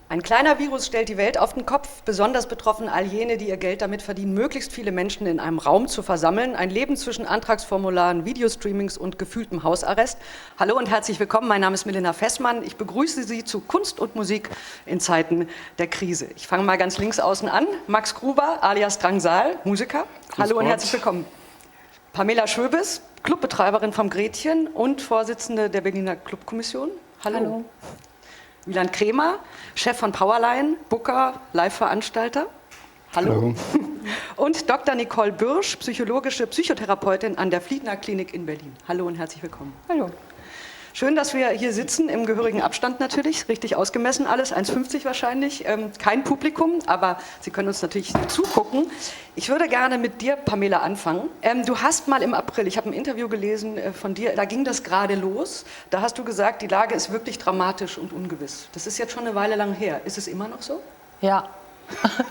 Ein kleiner Virus stellt die Welt auf den Kopf, besonders betroffen all jene, die ihr Geld damit verdienen, möglichst viele Menschen in einem Raum zu versammeln. Ein Leben zwischen Antragsformularen, Videostreamings und gefühltem Hausarrest. Hallo und herzlich willkommen, mein Name ist Milena Fessmann. Ich begrüße Sie zu Kunst und Musik in Zeiten der Krise. Ich fange mal ganz links außen an. Max Gruber, alias Drangsal, Musiker. Hallo und herzlich willkommen. Pamela Schöbes, Clubbetreiberin vom Gretchen und Vorsitzende der Berliner Clubkommission. Hallo. Wieland Kremer, Chef von Powerline, Booker, Live-Veranstalter. Hallo. Und Dr. Nicole Bürsch, psychologische Psychotherapeutin an der Fliedner Klinik in Berlin. Hallo und herzlich willkommen. Hallo. Schön, dass wir hier sitzen, im gehörigen Abstand natürlich, richtig ausgemessen alles, 1,50 wahrscheinlich, kein Publikum, aber Sie können uns natürlich zugucken. Ich würde gerne mit dir, Pamela, anfangen. Du hast mal im April, ich habe ein Interview gelesen von dir, da ging das gerade los, da hast du gesagt, die Lage ist wirklich dramatisch und ungewiss. Das ist jetzt schon eine Weile lang her. Ist es immer noch so? Ja.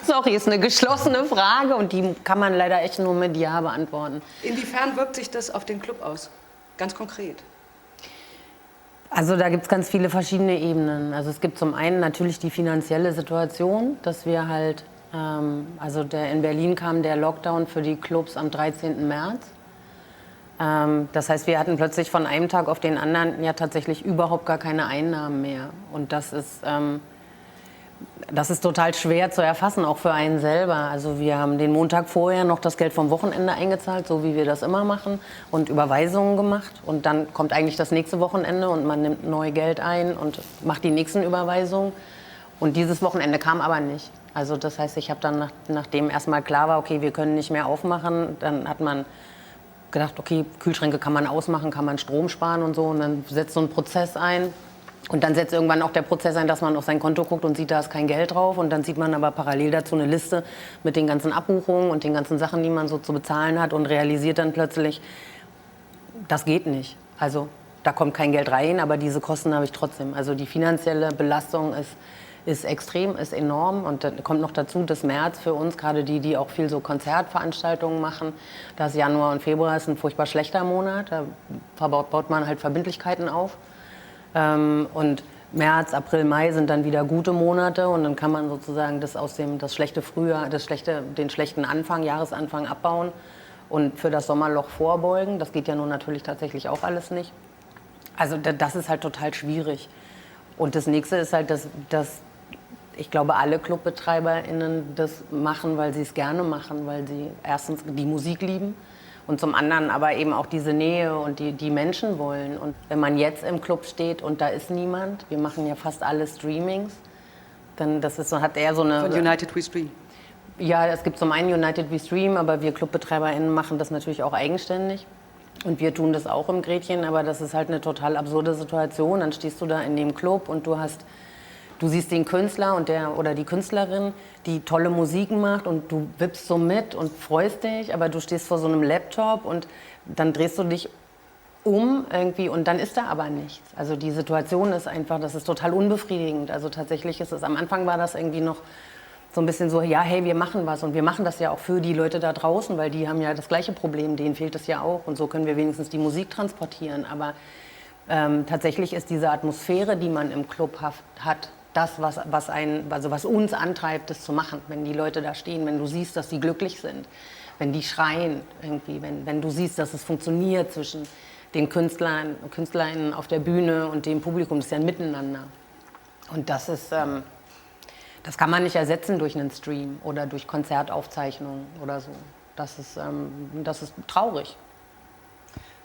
Sorry, ist eine geschlossene Frage und die kann man leider echt nur mit Ja beantworten. Inwiefern wirkt sich das auf den Club aus? Ganz konkret. Also da gibt es ganz viele verschiedene Ebenen. Also es gibt zum einen natürlich die finanzielle Situation, dass wir halt, in Berlin kam der Lockdown für die Clubs am 13. März. Das heißt, wir hatten plötzlich von einem Tag auf den anderen ja tatsächlich überhaupt gar keine Einnahmen mehr. Und das ist total schwer zu erfassen, auch für einen selber. Also wir haben den Montag vorher noch das Geld vom Wochenende eingezahlt, so wie wir das immer machen, und Überweisungen gemacht. Und dann kommt eigentlich das nächste Wochenende und man nimmt neu Geld ein und macht die nächsten Überweisungen. Und dieses Wochenende kam aber nicht. Also das heißt, ich habe dann, nachdem erstmal klar war, okay, wir können nicht mehr aufmachen, dann hat man gedacht, okay, Kühlschränke kann man ausmachen, kann man Strom sparen und so. Und dann setzt so ein Prozess ein. Und dann setzt irgendwann auch der Prozess ein, dass man auf sein Konto guckt und sieht, da ist kein Geld drauf. Und dann sieht man aber parallel dazu eine Liste mit den ganzen Abbuchungen und den ganzen Sachen, die man so zu bezahlen hat, und realisiert dann plötzlich, das geht nicht. Also da kommt kein Geld rein, aber diese Kosten habe ich trotzdem. Also die finanzielle Belastung ist extrem, ist enorm. Und dann kommt noch dazu, dass März für uns, gerade die auch viel so Konzertveranstaltungen machen, das Januar und Februar ist ein furchtbar schlechter Monat. Da baut man halt Verbindlichkeiten auf. Und März, April, Mai sind dann wieder gute Monate, und dann kann man sozusagen das schlechte Frühjahr, den schlechten Anfang, Jahresanfang abbauen und für das Sommerloch vorbeugen. Das geht ja nun natürlich tatsächlich auch alles nicht. Also das ist halt total schwierig. Und das Nächste ist halt, dass ich glaube, alle ClubbetreiberInnen das machen, weil sie es gerne machen, weil sie erstens die Musik lieben. Und zum anderen aber eben auch diese Nähe und die Menschen wollen. Und wenn man jetzt im Club steht und da ist niemand, wir machen ja fast alle Streamings, dann hat er so eine... Von United We Stream. Ja, es gibt zum einen United We Stream, aber wir ClubbetreiberInnen machen das natürlich auch eigenständig. Und wir tun das auch im Gretchen, aber das ist halt eine total absurde Situation. Dann stehst du da in dem Club und du siehst den Künstler oder die Künstlerin, die tolle Musik macht, und du wippst so mit und freust dich, aber du stehst vor so einem Laptop und dann drehst du dich um irgendwie und dann ist da aber nichts. Also die Situation ist einfach, das ist total unbefriedigend. Also tatsächlich am Anfang war das irgendwie noch so ein bisschen so, ja, hey, wir machen was, und wir machen das ja auch für die Leute da draußen, weil die haben ja das gleiche Problem, denen fehlt es ja auch, und so können wir wenigstens die Musik transportieren. Aber tatsächlich ist diese Atmosphäre, die man im Club hat, das, was uns antreibt, das zu machen. Wenn die Leute da stehen, wenn du siehst, dass sie glücklich sind, wenn die schreien irgendwie, wenn du siehst, dass es funktioniert zwischen den KünstlerInnen auf der Bühne und dem Publikum, das ist ja ein Miteinander. Und das kann man nicht ersetzen durch einen Stream oder durch Konzertaufzeichnungen oder so. Das ist traurig.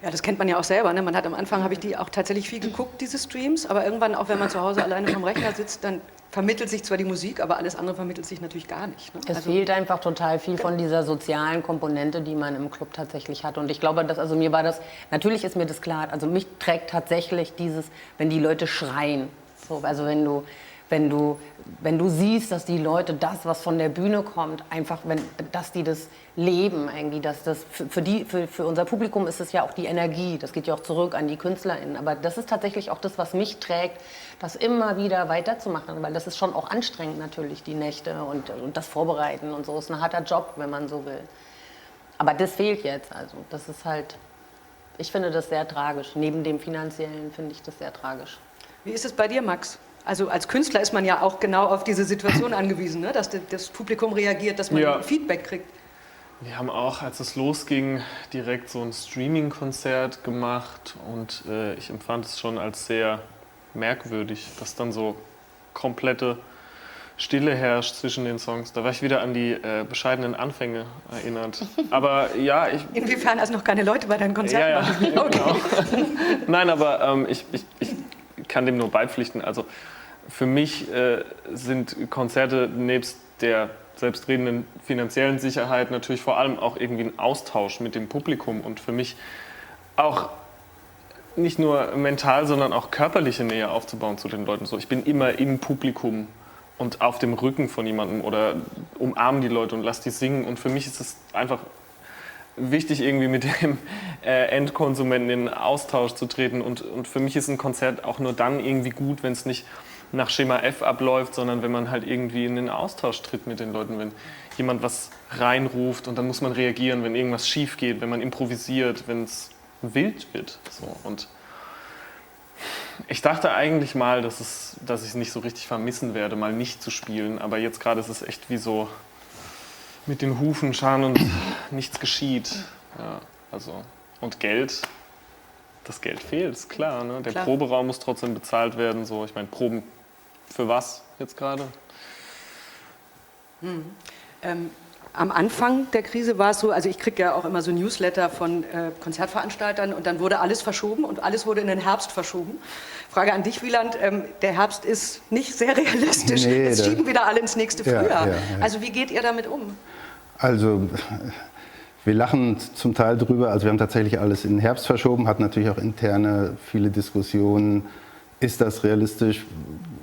Ja, das kennt man ja auch selber. Ne? Am Anfang habe ich die auch tatsächlich viel geguckt, diese Streams, aber irgendwann, auch wenn man zu Hause alleine vom Rechner sitzt, dann vermittelt sich zwar die Musik, aber alles andere vermittelt sich natürlich gar nicht. Ne? Es fehlt einfach total viel von dieser sozialen Komponente, die man im Club tatsächlich hat. Und ich glaube, natürlich ist mir das klar, also mich trägt tatsächlich wenn die Leute schreien. So, also wenn du wenn du siehst, dass die Leute das, was von der Bühne kommt, einfach, dass die das leben irgendwie, dass das für unser Publikum ist es ja auch die Energie, das geht ja auch zurück an die KünstlerInnen, aber das ist tatsächlich auch das, was mich trägt, das immer wieder weiterzumachen, weil das ist schon auch anstrengend natürlich, die Nächte und das Vorbereiten und so, ist ein harter Job, wenn man so will. Aber das fehlt jetzt, also das ist halt, ich finde das sehr tragisch, neben dem Finanziellen finde ich das sehr tragisch. Wie ist es bei dir, Max? Also als Künstler ist man ja auch genau auf diese Situation angewiesen, ne? Dass das Publikum reagiert, dass man Feedback kriegt. Wir haben auch, als es losging, direkt so ein Streaming-Konzert gemacht und ich empfand es schon als sehr merkwürdig, dass dann so komplette Stille herrscht zwischen den Songs. Da war ich wieder an die bescheidenen Anfänge erinnert. Aber ja, inwiefern, als noch keine Leute bei deinen Konzerten waren? Ja, okay. Genau. Nein, aber ich kann dem nur beipflichten. Also für mich sind Konzerte nebst der selbstredenden finanziellen Sicherheit natürlich vor allem auch irgendwie ein Austausch mit dem Publikum und für mich auch nicht nur mental, sondern auch körperliche Nähe aufzubauen zu den Leuten. So, ich bin immer im Publikum und auf dem Rücken von jemandem oder umarme die Leute und lasse die singen. Und für mich ist es einfach wichtig, irgendwie mit dem Endkonsumenten in Austausch zu treten. Und für mich ist ein Konzert auch nur dann irgendwie gut, wenn es nicht nach Schema F abläuft, sondern wenn man halt irgendwie in den Austausch tritt mit den Leuten. Wenn jemand was reinruft und dann muss man reagieren, wenn irgendwas schief geht, wenn man improvisiert, wenn es wild wird. So. Und ich dachte eigentlich mal, dass ich es nicht so richtig vermissen werde, mal nicht zu spielen. Aber jetzt gerade ist es echt wie so mit den Hufen scharen und nichts geschieht. Ja, also. Und Geld, das Geld fehlt, ist klar. Ne? Der Proberaum muss trotzdem bezahlt werden. So. Ich meine, Proben für was jetzt gerade? Am Anfang der Krise war es so, also ich kriege ja auch immer so Newsletter von Konzertveranstaltern und dann wurde alles verschoben und alles wurde in den Herbst verschoben. Frage an dich, Wieland, der Herbst ist nicht sehr realistisch. Nee, jetzt schieben wieder alle ins nächste Frühjahr. Ja. Also wie geht ihr damit um? Also wir lachen zum Teil drüber, also wir haben tatsächlich alles in den Herbst verschoben, hat natürlich auch interne viele Diskussionen. Ist das realistisch?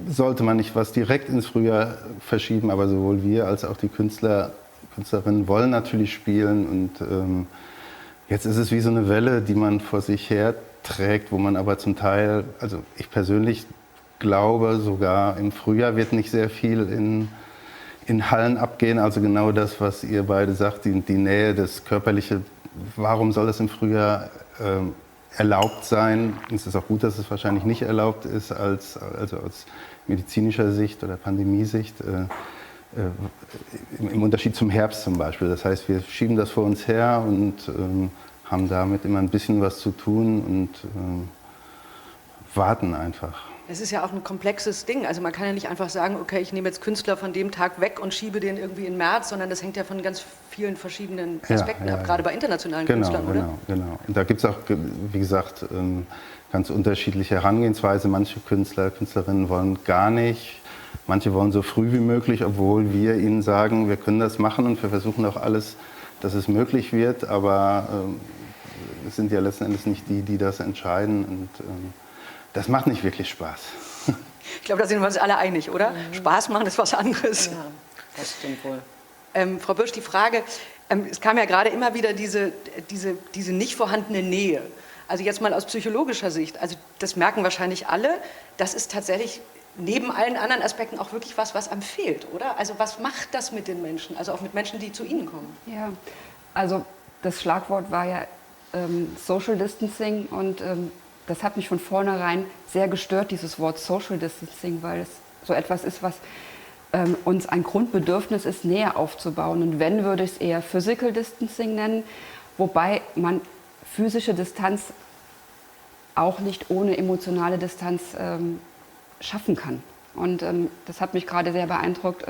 Sollte man nicht was direkt ins Frühjahr verschieben, aber sowohl wir als auch die Künstlerinnen wollen natürlich spielen und jetzt ist es wie so eine Welle, die man vor sich her trägt, wo man aber zum Teil, also ich persönlich glaube sogar im Frühjahr wird nicht sehr viel in Hallen abgehen, also genau das, was ihr beide sagt, die Nähe, das Körperliche, warum soll es im Frühjahr erlaubt sein? Es ist auch gut, dass es wahrscheinlich nicht erlaubt ist, also aus medizinischer Sicht oder Pandemiesicht, im Unterschied zum Herbst zum Beispiel. Das heißt, wir schieben das vor uns her und haben damit immer ein bisschen was zu tun und warten einfach. Es ist ja auch ein komplexes Ding. Also man kann ja nicht einfach sagen, okay, ich nehme jetzt Künstler von dem Tag weg und schiebe den irgendwie in März, sondern das hängt ja von ganz vielen verschiedenen Aspekten ab, gerade bei internationalen Künstlern, oder? Genau. Und da gibt es auch, wie gesagt, ganz unterschiedliche Herangehensweise. Manche Künstler, Künstlerinnen wollen gar nicht, manche wollen so früh wie möglich, obwohl wir ihnen sagen, wir können das machen und wir versuchen auch alles, dass es möglich wird, aber es sind ja letzten Endes nicht die das entscheiden und das macht nicht wirklich Spaß. Ich glaube, da sind wir uns alle einig, oder? Spaß machen ist was anderes. Ja, das stimmt wohl. Frau Bürsch, die Frage, es kam ja gerade immer wieder diese nicht vorhandene Nähe. Also jetzt mal aus psychologischer Sicht, also das merken wahrscheinlich alle, das ist tatsächlich neben allen anderen Aspekten auch wirklich was einem fehlt, oder? Also was macht das mit den Menschen, also auch mit Menschen, die zu Ihnen kommen? Ja, also das Schlagwort war ja Social Distancing und das hat mich von vornherein sehr gestört, dieses Wort Social Distancing, weil es so etwas ist, was uns ein Grundbedürfnis ist, Nähe aufzubauen. Und wenn, würde ich es eher Physical Distancing nennen, wobei man physische Distanz auch nicht ohne emotionale Distanz schaffen kann. Und das hat mich gerade sehr beeindruckt,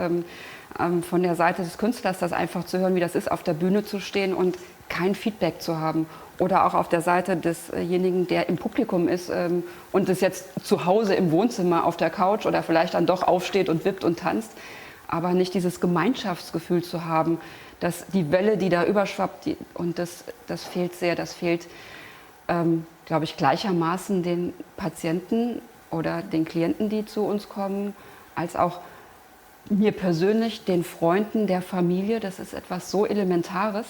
von der Seite des Künstlers, das einfach zu hören, wie das ist, auf der Bühne zu stehen und kein Feedback zu haben. Oder auch auf der Seite desjenigen, der im Publikum ist und es jetzt zu Hause im Wohnzimmer auf der Couch oder vielleicht dann doch aufsteht und wippt und tanzt, aber nicht dieses Gemeinschaftsgefühl zu haben, dass die Welle, die da überschwappt, und das fehlt sehr, das fehlt, glaube ich, gleichermaßen den Patienten oder den Klienten, die zu uns kommen, als auch mir persönlich, den Freunden, der Familie. Das ist etwas so Elementares.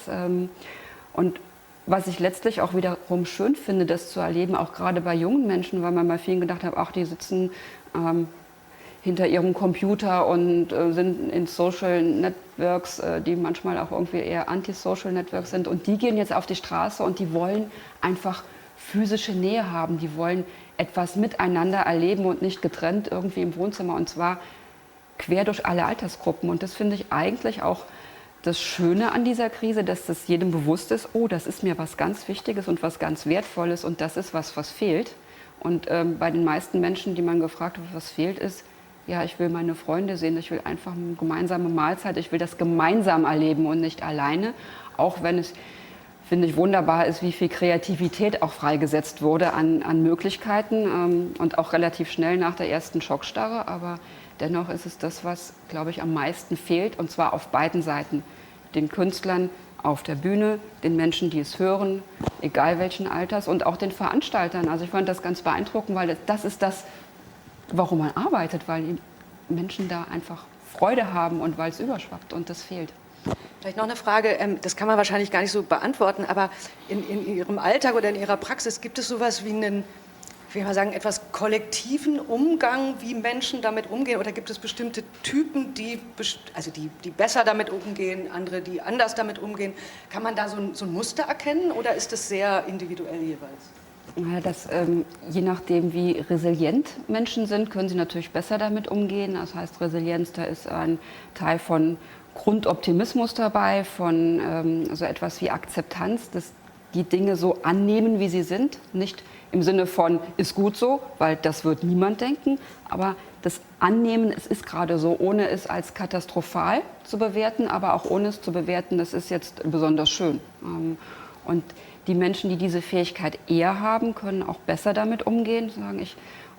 Und was ich letztlich auch wiederum schön finde, das zu erleben, auch gerade bei jungen Menschen, weil man bei vielen gedacht hat, ach, die sitzen hinter ihrem Computer und sind in Social Networks, die manchmal auch irgendwie eher Anti-Social Networks sind. Und die gehen jetzt auf die Straße und die wollen einfach physische Nähe haben. Die wollen etwas miteinander erleben und nicht getrennt irgendwie im Wohnzimmer. Und zwar quer durch alle Altersgruppen. Und das finde ich eigentlich auch das Schöne an dieser Krise, dass das jedem bewusst ist, oh, das ist mir was ganz Wichtiges und was ganz Wertvolles und das ist was fehlt. Und bei den meisten Menschen, die man gefragt hat, was fehlt, ist, ja, ich will meine Freunde sehen, ich will einfach eine gemeinsame Mahlzeit, ich will das gemeinsam erleben und nicht alleine. Auch wenn es, finde ich, wunderbar ist, wie viel Kreativität auch freigesetzt wurde an Möglichkeiten und auch relativ schnell nach der ersten Schockstarre. Aber dennoch ist es das, was, glaube ich, am meisten fehlt, und zwar auf beiden Seiten. Den Künstlern auf der Bühne, den Menschen, die es hören, egal welchen Alters, und auch den Veranstaltern. Also ich fand das ganz beeindruckend, weil das ist das, warum man arbeitet, weil die Menschen da einfach Freude haben und weil es überschwappt und das fehlt. Vielleicht noch eine Frage, das kann man wahrscheinlich gar nicht so beantworten, aber in Ihrem Alltag oder in Ihrer Praxis gibt es sowas wie einen, ich will mal sagen, etwas kollektiven Umgang, wie Menschen damit umgehen? Oder gibt es bestimmte Typen, die besser damit umgehen, andere, die anders damit umgehen? Kann man da so ein Muster erkennen oder ist das sehr individuell jeweils? Ja, je nachdem, wie resilient Menschen sind, können sie natürlich besser damit umgehen. Das heißt, Resilienz, da ist ein Teil von Grundoptimismus dabei, von so etwas wie Akzeptanz, dass die Dinge so annehmen, wie sie sind. Nicht im Sinne von, ist gut so, weil das wird niemand denken, aber das Annehmen, es ist gerade so, ohne es als katastrophal zu bewerten, aber auch ohne es zu bewerten, das ist jetzt besonders schön. Und die Menschen, die diese Fähigkeit eher haben, können auch besser damit umgehen,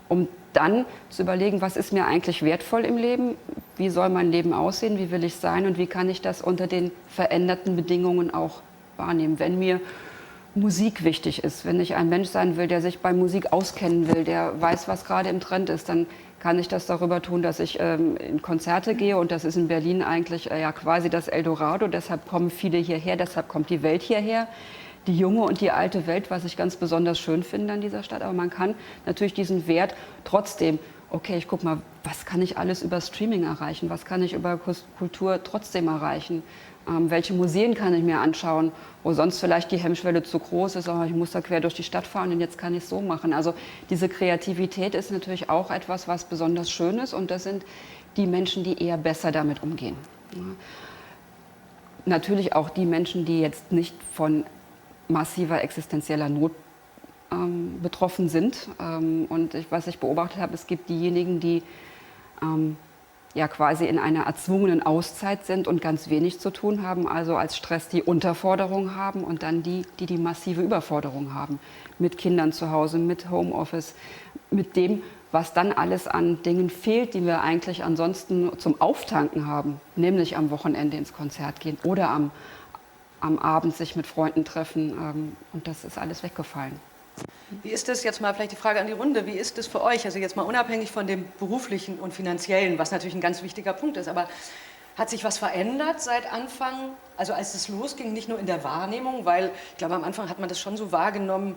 um dann zu überlegen, was ist mir eigentlich wertvoll im Leben, wie soll mein Leben aussehen, wie will ich sein und wie kann ich das unter den veränderten Bedingungen auch wahrnehmen. Wenn mir Musik wichtig ist, wenn ich ein Mensch sein will, der sich bei Musik auskennen will, der weiß, was gerade im Trend ist, dann kann ich das darüber tun, dass ich in Konzerte gehe, und das ist in Berlin eigentlich ja quasi das Eldorado, deshalb kommen viele hierher, deshalb kommt die Welt hierher. Die junge und die alte Welt, was ich ganz besonders schön finde an dieser Stadt. Aber man kann natürlich diesen Wert trotzdem, okay, ich guck mal, was kann ich alles über Streaming erreichen? Was kann ich über Kultur trotzdem erreichen? Welche Museen kann ich mir anschauen, wo sonst vielleicht die Hemmschwelle zu groß ist? Oh, ich muss da quer durch die Stadt fahren und jetzt kann ich es so machen. Also diese Kreativität ist natürlich auch etwas, was besonders schön ist. Und das sind die Menschen, die eher besser damit umgehen. Ja. Natürlich auch die Menschen, die jetzt nicht von massiver existenzieller Not betroffen sind. Und was ich beobachtet habe, es gibt diejenigen, die ja quasi in einer erzwungenen Auszeit sind und ganz wenig zu tun haben, also als Stress die Unterforderung haben, und dann die massive Überforderung haben. Mit Kindern zu Hause, mit Homeoffice, mit dem, was dann alles an Dingen fehlt, die wir eigentlich ansonsten zum Auftanken haben, nämlich am Wochenende ins Konzert gehen oder am Abend sich mit Freunden treffen, und das ist alles weggefallen. Wie ist das, jetzt mal vielleicht die Frage an die Runde, wie ist das für euch, also jetzt mal unabhängig von dem beruflichen und finanziellen, was natürlich ein ganz wichtiger Punkt ist, aber hat sich was verändert seit Anfang, also als es losging, nicht nur in der Wahrnehmung, weil ich glaube, am Anfang hat man das schon so wahrgenommen,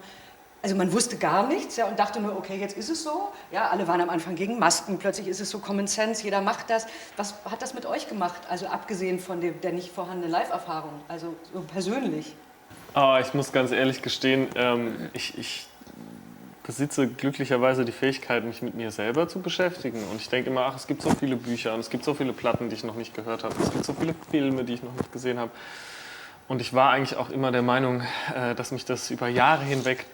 also man wusste gar nichts, ja, und dachte nur, okay, jetzt ist es so. Ja, alle waren am Anfang gegen Masken, plötzlich ist es so Common Sense, jeder macht das. Was hat das mit euch gemacht, also abgesehen von der nicht vorhandenen Live-Erfahrung, also so persönlich? Oh, ich muss ganz ehrlich gestehen, ich besitze glücklicherweise die Fähigkeit, mich mit mir selber zu beschäftigen. Und ich denke immer, ach, es gibt so viele Bücher und es gibt so viele Platten, die ich noch nicht gehört habe. Es gibt so viele Filme, die ich noch nicht gesehen habe. Und ich war eigentlich auch immer der Meinung, dass mich das über Jahre hinweg,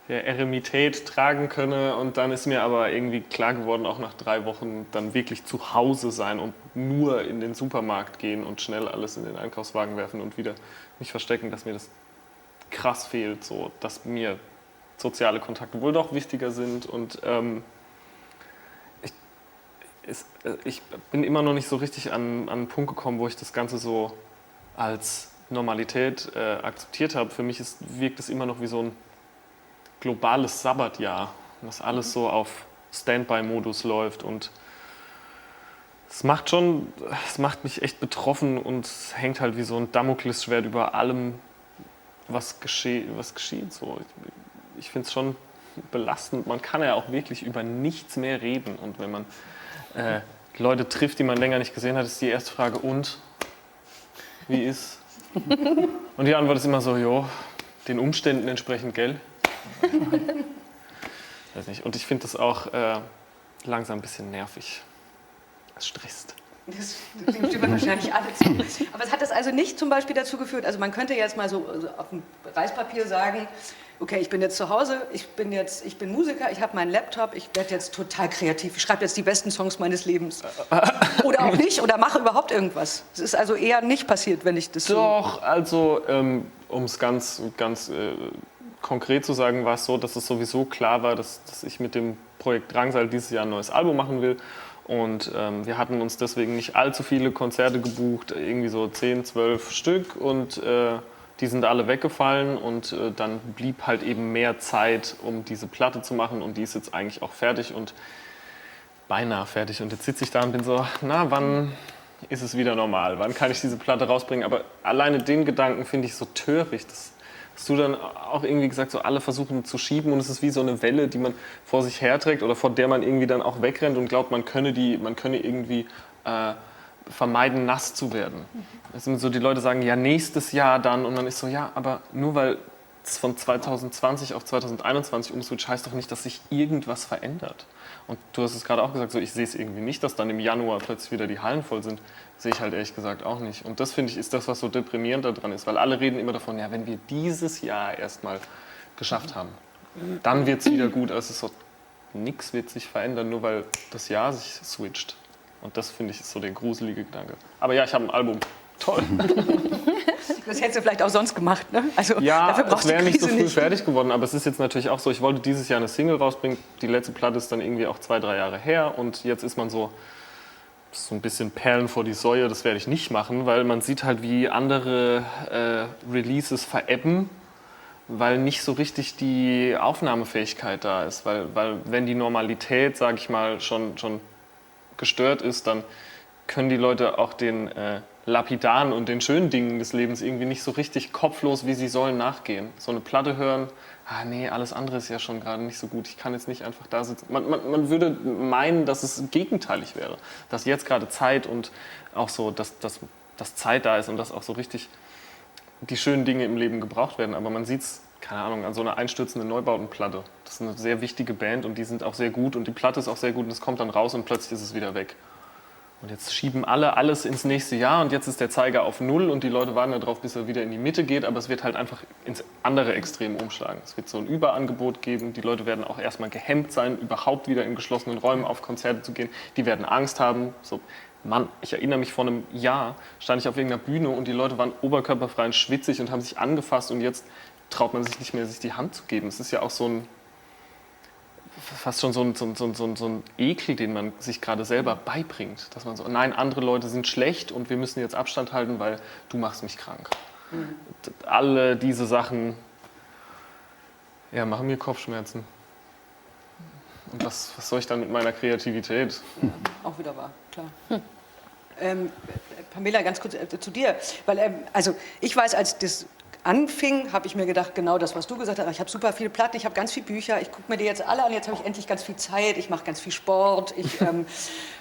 der Eremität tragen könne. Und dann ist mir aber irgendwie klar geworden, auch nach 3 Wochen dann wirklich zu Hause sein und nur in den Supermarkt gehen und schnell alles in den Einkaufswagen werfen und wieder mich verstecken, dass mir das krass fehlt, so, dass mir soziale Kontakte wohl doch wichtiger sind. Und ich bin immer noch nicht so richtig an einen Punkt gekommen, wo ich das Ganze so als Normalität akzeptiert habe. Für mich wirkt es immer noch wie so ein globales Sabbatjahr, dass alles so auf Standby-Modus läuft und es macht mich echt betroffen und es hängt halt wie so ein Damoklesschwert über allem, was geschieht. So. Ich finde es schon belastend. Man kann ja auch wirklich über nichts mehr reden. Und wenn man Leute trifft, die man länger nicht gesehen hat, ist die erste Frage, und? Wie ist? Und die Antwort ist immer so, jo, den Umständen entsprechend, gell? Weiß nicht. Und ich finde das auch langsam ein bisschen nervig. Es stresst. Dem stimmen wahrscheinlich alle zu. Aber es hat das also nicht zum Beispiel dazu geführt, also man könnte jetzt mal so auf dem Reispapier sagen, okay, ich bin jetzt zu Hause, ich bin Musiker, ich habe meinen Laptop, ich werde jetzt total kreativ, ich schreibe jetzt die besten Songs meines Lebens. Oder auch nicht, oder mache überhaupt irgendwas. Es ist also eher nicht passiert, wenn ich das Doch, also um es ganz konkret zu sagen, war es so, dass es sowieso klar war, dass ich mit dem Projekt Drangsal dieses Jahr ein neues Album machen will. Und wir hatten uns deswegen nicht allzu viele Konzerte gebucht, irgendwie so 10, 12 Stück und die sind alle weggefallen und dann blieb halt eben mehr Zeit, um diese Platte zu machen und die ist jetzt eigentlich auch fertig und beinahe fertig. Und jetzt sitze ich da und bin so, na, wann ist es wieder normal? Wann kann ich diese Platte rausbringen? Aber alleine den Gedanken finde ich so töricht. Hast du dann auch irgendwie gesagt, so alle versuchen zu schieben und es ist wie so eine Welle, die man vor sich herträgt oder vor der man irgendwie dann auch wegrennt und glaubt, man könne irgendwie vermeiden, nass zu werden. Das sind so, die Leute sagen, ja, nächstes Jahr dann und man ist so, ja, aber nur weil es von 2020 auf 2021 umswitcht, heißt doch nicht, dass sich irgendwas verändert. Und du hast es gerade auch gesagt, so, ich sehe es irgendwie nicht, dass dann im Januar plötzlich wieder die Hallen voll sind. Sehe ich halt ehrlich gesagt auch nicht. Und das, finde ich, ist das, was so deprimierend daran ist. Weil alle reden immer davon, ja, wenn wir dieses Jahr erstmal geschafft haben, dann wird es wieder gut. Also es ist so, nichts wird sich verändern, nur weil das Jahr sich switcht. Und das, finde ich, ist so der gruselige Gedanke. Aber ja, ich habe ein Album. Toll. Das hättest du vielleicht auch sonst gemacht, ne? Also, ja, dafür brauchst es wäre du nicht so früh nicht. fertig geworden, aber es ist jetzt natürlich auch so, ich wollte dieses Jahr eine Single rausbringen, die letzte Platte ist dann irgendwie auch 2, 3 Jahre her und jetzt ist man so ein bisschen Perlen vor die Säue, das werde ich nicht machen, weil man sieht halt, wie andere Releases verebben, weil nicht so richtig die Aufnahmefähigkeit da ist, weil wenn die Normalität, sage ich mal, schon gestört ist, dann können die Leute auch den lapidaren und den schönen Dingen des Lebens irgendwie nicht so richtig kopflos, wie sie sollen, nachgehen. So eine Platte hören, nee, alles andere ist ja schon gerade nicht so gut, ich kann jetzt nicht einfach da sitzen. Man würde meinen, dass es gegenteilig wäre, dass jetzt gerade Zeit und auch so, dass Zeit da ist und dass auch so richtig die schönen Dinge im Leben gebraucht werden. Aber man sieht es, keine Ahnung, an so einer einstürzenden Neubautenplatte. Das ist eine sehr wichtige Band und die sind auch sehr gut und die Platte ist auch sehr gut und es kommt dann raus und plötzlich ist es wieder weg. Und jetzt schieben alle alles ins nächste Jahr und jetzt ist der Zeiger auf 0 und die Leute warten darauf, bis er wieder in die Mitte geht, aber es wird halt einfach ins andere Extrem umschlagen. Es wird so ein Überangebot geben, die Leute werden auch erstmal gehemmt sein, überhaupt wieder in geschlossenen Räumen auf Konzerte zu gehen. Die werden Angst haben. So, Mann, ich erinnere mich, vor einem Jahr stand ich auf irgendeiner Bühne und die Leute waren oberkörperfrei und schwitzig und haben sich angefasst und jetzt traut man sich nicht mehr, sich die Hand zu geben. Es ist ja auch so ein fast schon so ein Ekel, den man sich gerade selber beibringt. Dass man so, nein, andere Leute sind schlecht und wir müssen jetzt Abstand halten, weil du machst mich krank. Mhm. Alle diese Sachen ja, machen mir Kopfschmerzen. Und was soll ich dann mit meiner Kreativität? Auch wieder wahr, klar. Pamela, ganz kurz zu dir. Weil, also ich weiß, als das anfing, habe ich mir gedacht, genau das, was du gesagt hast. Ich habe super viele Platten, ich habe ganz viele Bücher, ich gucke mir die jetzt alle an, jetzt habe ich endlich ganz viel Zeit, ich mache ganz viel Sport,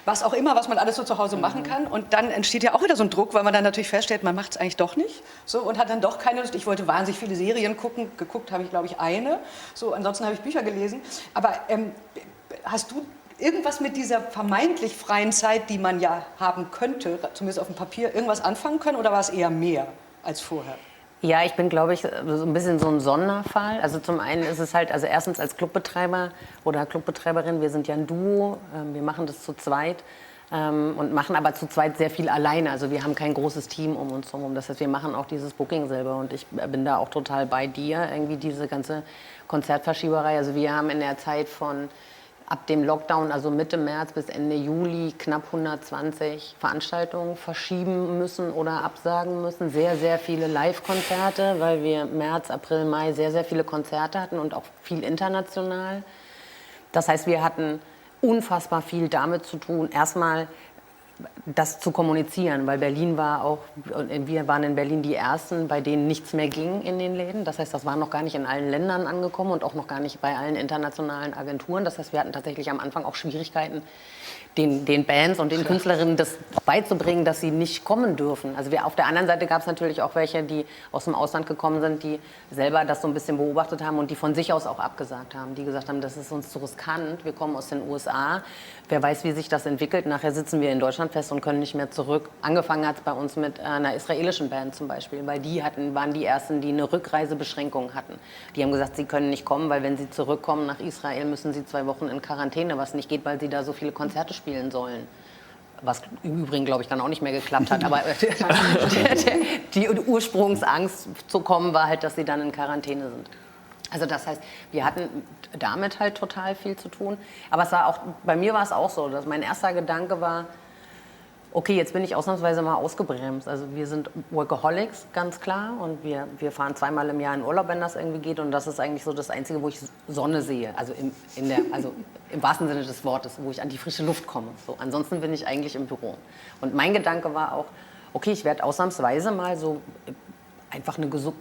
was auch immer, was man alles so zu Hause machen kann. Und dann entsteht ja auch wieder so ein Druck, weil man dann natürlich feststellt, man macht es eigentlich doch nicht. So, und hat dann doch keine Lust. Ich wollte wahnsinnig viele Serien gucken, geguckt habe ich, glaube ich, eine. So, ansonsten habe ich Bücher gelesen. Aber hast du irgendwas mit dieser vermeintlich freien Zeit, die man ja haben könnte, zumindest auf dem Papier, irgendwas anfangen können oder war es eher mehr als vorher? Ja, ich bin, glaube ich, so ein bisschen so ein Sonderfall. Also zum einen ist es halt, also erstens als Clubbetreiber oder Clubbetreiberin, wir sind ja ein Duo, wir machen das zu zweit und machen aber zu zweit sehr viel alleine. Also wir haben kein großes Team um uns herum. Das heißt, wir machen auch dieses Booking selber und ich bin da auch total bei dir, irgendwie diese ganze Konzertverschieberei. Also wir haben in der Zeit von ab dem Lockdown, also Mitte März bis Ende Juli, knapp 120 Veranstaltungen verschieben müssen oder absagen müssen. Sehr, sehr viele Live-Konzerte, weil wir März, April, Mai sehr, sehr viele Konzerte hatten und auch viel international. Das heißt, wir hatten unfassbar viel damit zu tun, erstmal das zu kommunizieren, weil Berlin war auch, wir waren in Berlin die Ersten, bei denen nichts mehr ging in den Läden. Das heißt, das war noch gar nicht in allen Ländern angekommen und auch noch gar nicht bei allen internationalen Agenturen. Das heißt, wir hatten tatsächlich am Anfang auch Schwierigkeiten, den Bands und den Künstlerinnen das beizubringen, dass sie nicht kommen dürfen. Also auf der anderen Seite gab es natürlich auch welche, die aus dem Ausland gekommen sind, die selber das so ein bisschen beobachtet haben und die von sich aus auch abgesagt haben, die gesagt haben, das ist uns zu riskant, wir kommen aus den USA, wer weiß, wie sich das entwickelt, nachher sitzen wir in Deutschland fest und können nicht mehr zurück. Angefangen hat es bei uns mit einer israelischen Band zum Beispiel, weil die waren die Ersten, die eine Rückreisebeschränkung hatten. Die haben gesagt, sie können nicht kommen, weil wenn sie zurückkommen nach Israel, müssen sie 2 Wochen in Quarantäne, was nicht geht, weil sie da so viele Konzerte spielen sollen. Was im Übrigen, glaube ich, dann auch nicht mehr geklappt hat. Aber die Ursprungsangst zu kommen war halt, dass sie dann in Quarantäne sind. Also das heißt, wir hatten damit halt total viel zu tun. Aber es war auch, bei mir war es auch so, dass mein erster Gedanke war, okay, jetzt bin ich ausnahmsweise mal ausgebremst. Also wir sind Workaholics, ganz klar. Und wir fahren 2-mal im Jahr in Urlaub, wenn das irgendwie geht. Und das ist eigentlich so das Einzige, wo ich Sonne sehe. Also im wahrsten Sinne des Wortes, wo ich an die frische Luft komme. So, ansonsten bin ich eigentlich im Büro. Und mein Gedanke war auch, okay, ich werde ausnahmsweise mal so einfach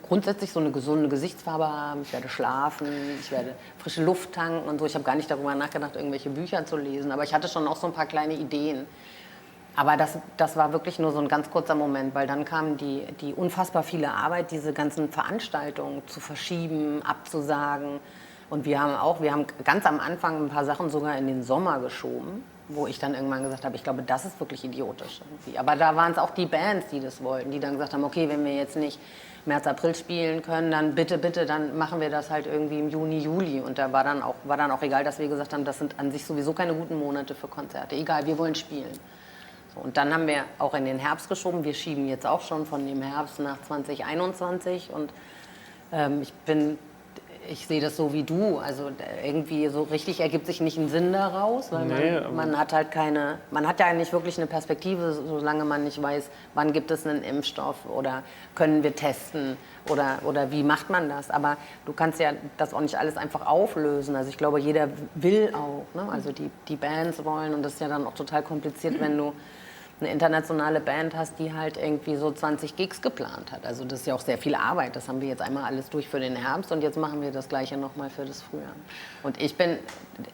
grundsätzlich so eine gesunde Gesichtsfarbe haben. Ich werde schlafen, ich werde frische Luft tanken und so. Ich habe gar nicht darüber nachgedacht, irgendwelche Bücher zu lesen. Aber ich hatte schon auch so ein paar kleine Ideen. Aber das war wirklich nur so ein ganz kurzer Moment, weil dann kam die unfassbar viele Arbeit, diese ganzen Veranstaltungen zu verschieben, abzusagen. Und wir haben ganz am Anfang ein paar Sachen sogar in den Sommer geschoben, wo ich dann irgendwann gesagt habe, ich glaube, das ist wirklich idiotisch irgendwie. Aber da waren es auch die Bands, die das wollten, die dann gesagt haben, okay, wenn wir jetzt nicht März, April spielen können, dann bitte, dann machen wir das halt irgendwie im Juni, Juli. Und da war dann auch egal, dass wir gesagt haben, das sind an sich sowieso keine guten Monate für Konzerte. Egal, wir wollen spielen. Und dann haben wir auch in den Herbst geschoben. Wir schieben jetzt auch schon von dem Herbst nach 2021. Und ich sehe das so wie du. Also irgendwie so richtig ergibt sich nicht ein Sinn daraus, weil man hat ja nicht wirklich eine Perspektive, solange man nicht weiß, wann gibt es einen Impfstoff oder können wir testen oder wie macht man das. Aber du kannst ja das auch nicht alles einfach auflösen. Also ich glaube, jeder will auch. Ne? Also die Bands wollen und das ist ja dann auch total kompliziert, wenn du eine internationale Band hast, die halt irgendwie so 20 Gigs geplant hat. Also das ist ja auch sehr viel Arbeit. Das haben wir jetzt einmal alles durch für den Herbst und jetzt machen wir das Gleiche nochmal für das Frühjahr. Und ich bin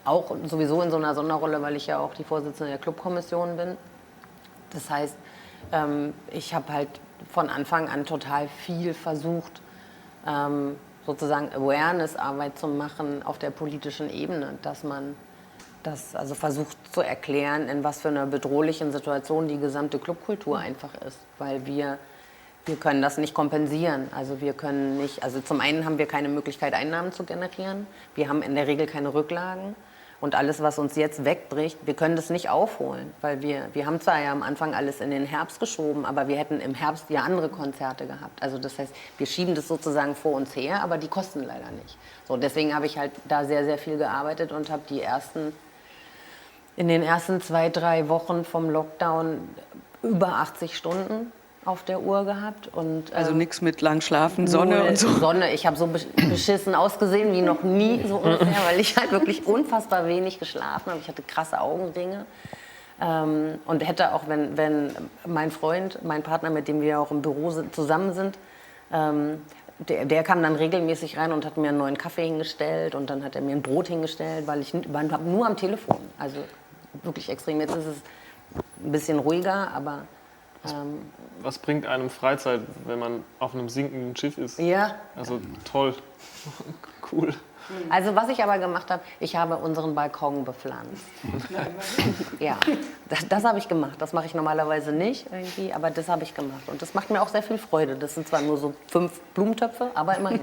auch sowieso in so einer Sonderrolle, weil ich ja auch die Vorsitzende der Clubkommission bin. Das heißt, ich habe halt von Anfang an total viel versucht, sozusagen Awareness-Arbeit zu machen auf der politischen Ebene, dass man das also versucht zu erklären, in was für einer bedrohlichen Situation die gesamte Clubkultur einfach ist, weil wir können das nicht kompensieren. Also wir können nicht, also zum einen haben wir keine Möglichkeit, Einnahmen zu generieren, wir haben in der Regel keine Rücklagen und alles, was uns jetzt wegbricht, wir können das nicht aufholen, weil wir haben zwar ja am Anfang alles in den Herbst geschoben, aber wir hätten im Herbst ja andere Konzerte gehabt. Also das heißt, wir schieben das sozusagen vor uns her, aber die kosten leider nicht. So, deswegen habe ich halt da sehr, sehr viel gearbeitet und habe in den ersten 2-3 Wochen vom Lockdown über 80 Stunden auf der Uhr gehabt. Und, also nichts mit lang schlafen, Sonne und so. Sonne, ich habe so beschissen ausgesehen wie noch nie so ungefähr, weil ich halt wirklich unfassbar wenig geschlafen habe. Ich hatte krasse Augenringe. Und hätte auch, wenn mein Freund, mein Partner, mit dem wir auch im Büro zusammen sind, der kam dann regelmäßig rein und hat mir einen neuen Kaffee hingestellt und dann hat er mir ein Brot hingestellt, weil ich war nur am Telefon. Also wirklich extrem. Jetzt ist es ein bisschen ruhiger, aber... Was bringt einem Freizeit, wenn man auf einem sinkenden Schiff ist? Ja. Also toll. Cool. Also was ich aber gemacht habe, ich habe unseren Balkon bepflanzt. Ja, das habe ich gemacht. Das mache ich normalerweise nicht irgendwie, aber das habe ich gemacht. Und das macht mir auch sehr viel Freude. Das sind zwar nur so 5 Blumentöpfe, aber immerhin.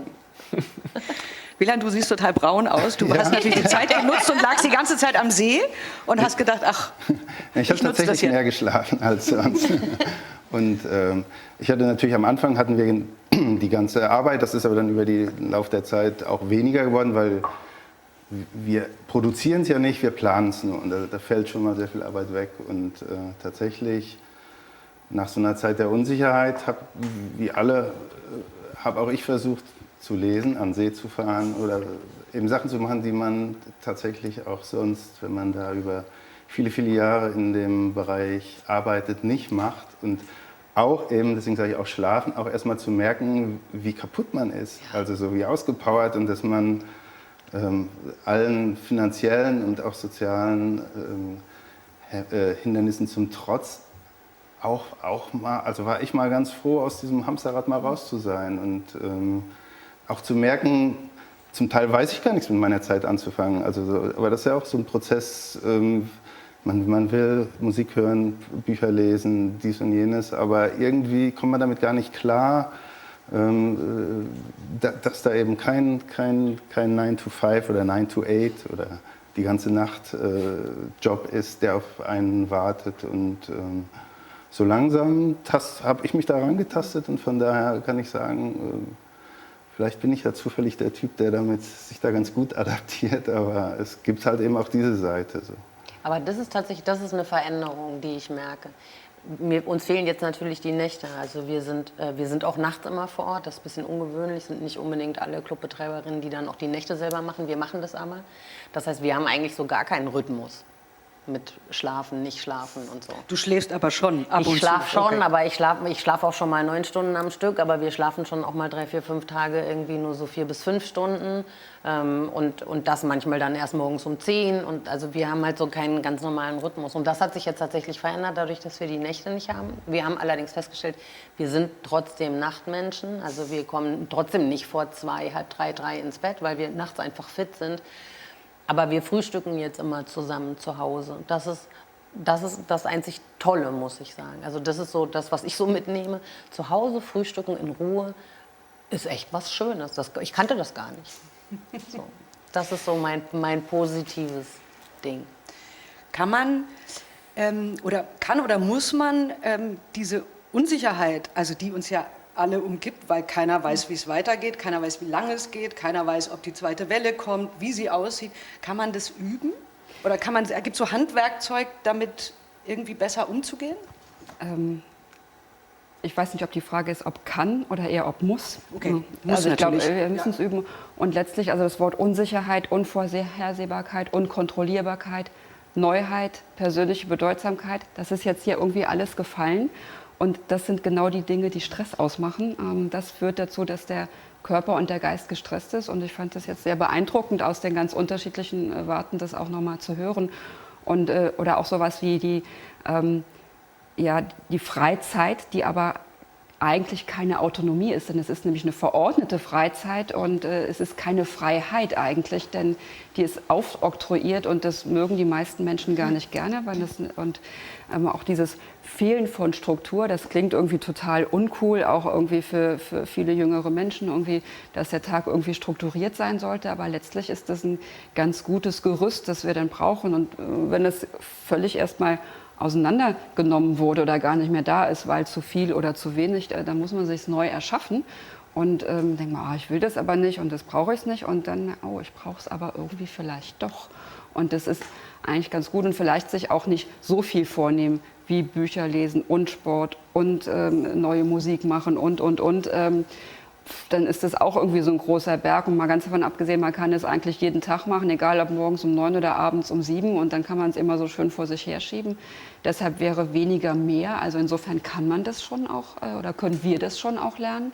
Wieland, du siehst total braun aus. Du hast natürlich die Zeit genutzt und lagst die ganze Zeit am See und hast gedacht, ach, ich habe tatsächlich mehr geschlafen als sonst. Und ich hatte natürlich am Anfang hatten wir die ganze Arbeit, das ist aber dann über den Lauf der Zeit auch weniger geworden, weil wir produzieren es ja nicht, wir planen es nur und da fällt schon mal sehr viel Arbeit weg und tatsächlich nach so einer Zeit der Unsicherheit habe auch ich versucht, zu lesen, an See zu fahren oder eben Sachen zu machen, die man tatsächlich auch sonst, wenn man da über viele, viele Jahre in dem Bereich arbeitet, nicht macht. Und auch eben, deswegen sage ich auch schlafen, auch erstmal zu merken, wie kaputt man ist, also so wie ausgepowert und dass man allen finanziellen und auch sozialen Hindernissen zum Trotz auch mal, also war ich mal ganz froh, aus diesem Hamsterrad mal raus zu sein und auch zu merken, zum Teil weiß ich gar nichts mit meiner Zeit anzufangen. Also, aber das ist ja auch so ein Prozess, man will Musik hören, Bücher lesen, dies und jenes, aber irgendwie kommt man damit gar nicht klar, dass da eben kein 9-to-5 oder 9-to-8 oder die ganze Nacht Job ist, der auf einen wartet. Und so langsam habe ich mich da rangetastet und von daher kann ich sagen, vielleicht bin ich ja zufällig der Typ, der sich da ganz gut adaptiert, aber es gibt halt eben auch diese Seite. So. Aber das ist tatsächlich, das ist eine Veränderung, die ich merke. Uns fehlen jetzt natürlich die Nächte. Also wir sind auch nachts immer vor Ort. Das ist ein bisschen ungewöhnlich. Sind nicht unbedingt alle Clubbetreiberinnen, die dann auch die Nächte selber machen. Wir machen das aber. Das heißt, wir haben eigentlich so gar keinen Rhythmus mit Schlafen, nicht schlafen und so. Du schläfst aber schon ab und zu. Ich schlafe schon, okay. aber ich schlaf auch schon mal 9 Stunden am Stück, aber wir schlafen schon auch mal 3, 4, 5 Tage irgendwie nur so 4 bis 5 Stunden und das manchmal dann erst morgens um 10 und also wir haben halt so keinen ganz normalen Rhythmus und das hat sich jetzt tatsächlich verändert, dadurch, dass wir die Nächte nicht haben. Wir haben allerdings festgestellt, wir sind trotzdem Nachtmenschen, also wir kommen trotzdem nicht vor 2, halb 3, 3 ins Bett, weil wir nachts einfach fit sind. Aber wir frühstücken jetzt immer zusammen zu Hause. Das ist das einzig Tolle, muss ich sagen. Also das ist so das, was ich so mitnehme. Zu Hause frühstücken in Ruhe ist echt was Schönes. Ich kannte das gar nicht. So. Das ist so mein positives Ding. Kann man oder muss man diese Unsicherheit, also die uns ja alle umgibt, weil keiner weiß, wie es weitergeht, keiner weiß, wie lange es geht, keiner weiß, ob die zweite Welle kommt, wie sie aussieht. Kann man das üben? Oder gibt es so Handwerkzeug, damit irgendwie besser umzugehen? Ich weiß nicht, ob die Frage ist, ob kann oder eher ob muss. Okay, also ich glaube, natürlich. wir müssen es üben. Und letztlich, also das Wort Unsicherheit, Unvorhersehbarkeit, Unkontrollierbarkeit, Neuheit, persönliche Bedeutsamkeit, das ist jetzt hier irgendwie alles gefallen. Und das sind genau die Dinge, die Stress ausmachen. Das führt dazu, dass der Körper und der Geist gestresst ist. Und ich fand das jetzt sehr beeindruckend, aus den ganz unterschiedlichen Warten das auch nochmal zu hören. Und, oder auch sowas wie die Freizeit, die aber eigentlich keine Autonomie ist, denn es ist nämlich eine verordnete Freizeit und es ist keine Freiheit eigentlich, denn die ist aufoktroyiert und das mögen die meisten Menschen gar nicht gerne, auch dieses Fehlen von Struktur, das klingt irgendwie total uncool, auch irgendwie für viele jüngere Menschen irgendwie, dass der Tag irgendwie strukturiert sein sollte, aber letztlich ist das ein ganz gutes Gerüst, das wir dann brauchen und wenn es völlig erstmal auseinandergenommen wurde oder gar nicht mehr da ist, weil zu viel oder zu wenig, dann muss man sich neu erschaffen und denkt man, ich will das aber nicht und das brauche ich nicht und dann, ich brauche es aber irgendwie vielleicht doch. Und das ist eigentlich ganz gut und vielleicht sich auch nicht so viel vornehmen wie Bücher lesen und Sport und neue Musik machen und. Dann ist das auch irgendwie so ein großer Berg. Und mal ganz davon abgesehen, man kann es eigentlich jeden Tag machen, egal ob morgens um 9 oder abends um 7. Und dann kann man es immer so schön vor sich herschieben. Deshalb wäre weniger mehr. Also insofern kann man das schon auch, oder können wir das schon auch lernen,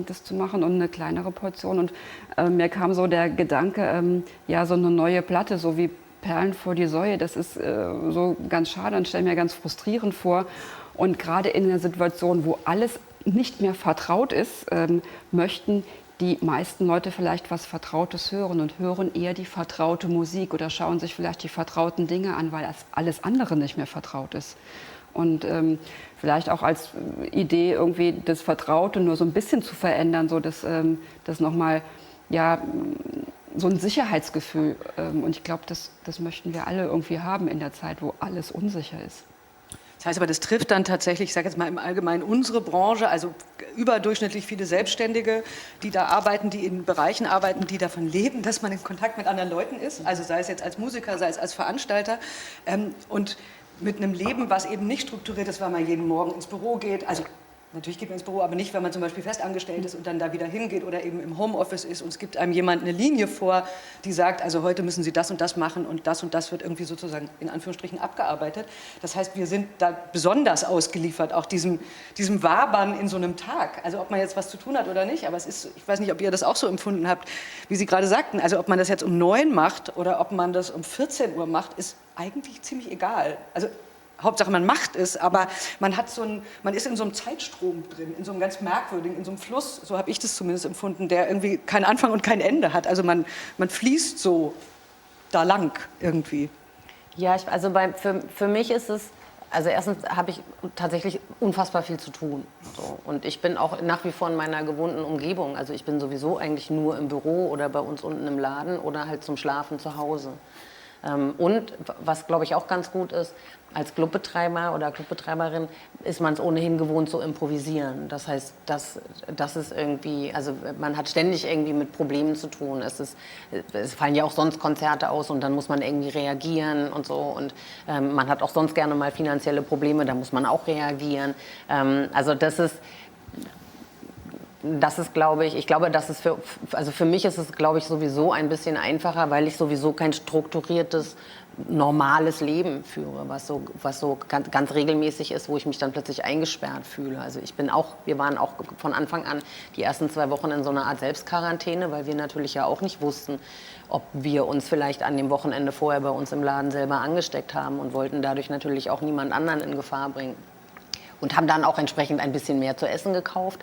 das zu machen und eine kleinere Portion. Und mir kam so der Gedanke, so eine neue Platte, so wie Perlen vor die Säue, das ist so ganz schade und stelle mir ganz frustrierend vor. Und gerade in einer Situation, wo alles nicht mehr vertraut ist, möchten die meisten Leute vielleicht was Vertrautes hören und hören eher die vertraute Musik oder schauen sich vielleicht die vertrauten Dinge an, weil alles andere nicht mehr vertraut ist. Und vielleicht auch als Idee irgendwie das Vertraute nur so ein bisschen zu verändern, so dass das nochmal, so ein Sicherheitsgefühl. Und ich glaube, das möchten wir alle irgendwie haben in der Zeit, wo alles unsicher ist. Das heißt aber, das trifft dann tatsächlich, ich sage jetzt mal im Allgemeinen, unsere Branche, also überdurchschnittlich viele Selbstständige, die da arbeiten, die in Bereichen arbeiten, die davon leben, dass man in Kontakt mit anderen Leuten ist, also sei es jetzt als Musiker, sei es als Veranstalter und mit einem Leben, was eben nicht strukturiert ist, weil man jeden Morgen ins Büro geht, also Natürlich geht man ins Büro, aber nicht, wenn man zum Beispiel festangestellt ist und dann da wieder hingeht oder eben im Homeoffice ist und es gibt einem jemand eine Linie vor, die sagt, also heute müssen Sie das und das machen und das wird irgendwie sozusagen in Anführungsstrichen abgearbeitet. Das heißt, wir sind da besonders ausgeliefert, auch diesem Wabern in so einem Tag. Also ob man jetzt was zu tun hat oder nicht, aber es ist, ich weiß nicht, ob ihr das auch so empfunden habt, wie Sie gerade sagten, also ob man das jetzt um 9 macht oder ob man das um 14 Uhr macht, ist eigentlich ziemlich egal. Also Hauptsache man macht es, aber man ist in so einem Zeitstrom drin, in so einem ganz merkwürdigen, in so einem Fluss, so habe ich das zumindest empfunden, der irgendwie keinen Anfang und kein Ende hat. Also man fließt so da lang irgendwie. Ja, für mich ist es, also erstens habe ich tatsächlich unfassbar viel zu tun. So. Und ich bin auch nach wie vor in meiner gewohnten Umgebung. Also ich bin sowieso eigentlich nur im Büro oder bei uns unten im Laden oder halt zum Schlafen zu Hause. Und was, glaube ich, auch ganz gut ist, als Clubbetreiber oder Clubbetreiberin ist man es ohnehin gewohnt zu improvisieren. Das heißt, das ist irgendwie, also man hat ständig irgendwie mit Problemen zu tun. Es fallen ja auch sonst Konzerte aus und dann muss man irgendwie reagieren und so. Und man hat auch sonst gerne mal finanzielle Probleme, da muss man auch reagieren. Also das ist, glaube ich, für mich ist es, glaube ich, sowieso ein bisschen einfacher, weil ich sowieso kein strukturiertes, normales Leben führe, was so ganz regelmäßig ist, wo ich mich dann plötzlich eingesperrt fühle. Also wir waren auch von Anfang an die ersten 2 Wochen in so einer Art Selbstquarantäne, weil wir natürlich ja auch nicht wussten, ob wir uns vielleicht an dem Wochenende vorher bei uns im Laden selber angesteckt haben und wollten dadurch natürlich auch niemand anderen in Gefahr bringen. Und haben dann auch entsprechend ein bisschen mehr zu essen gekauft.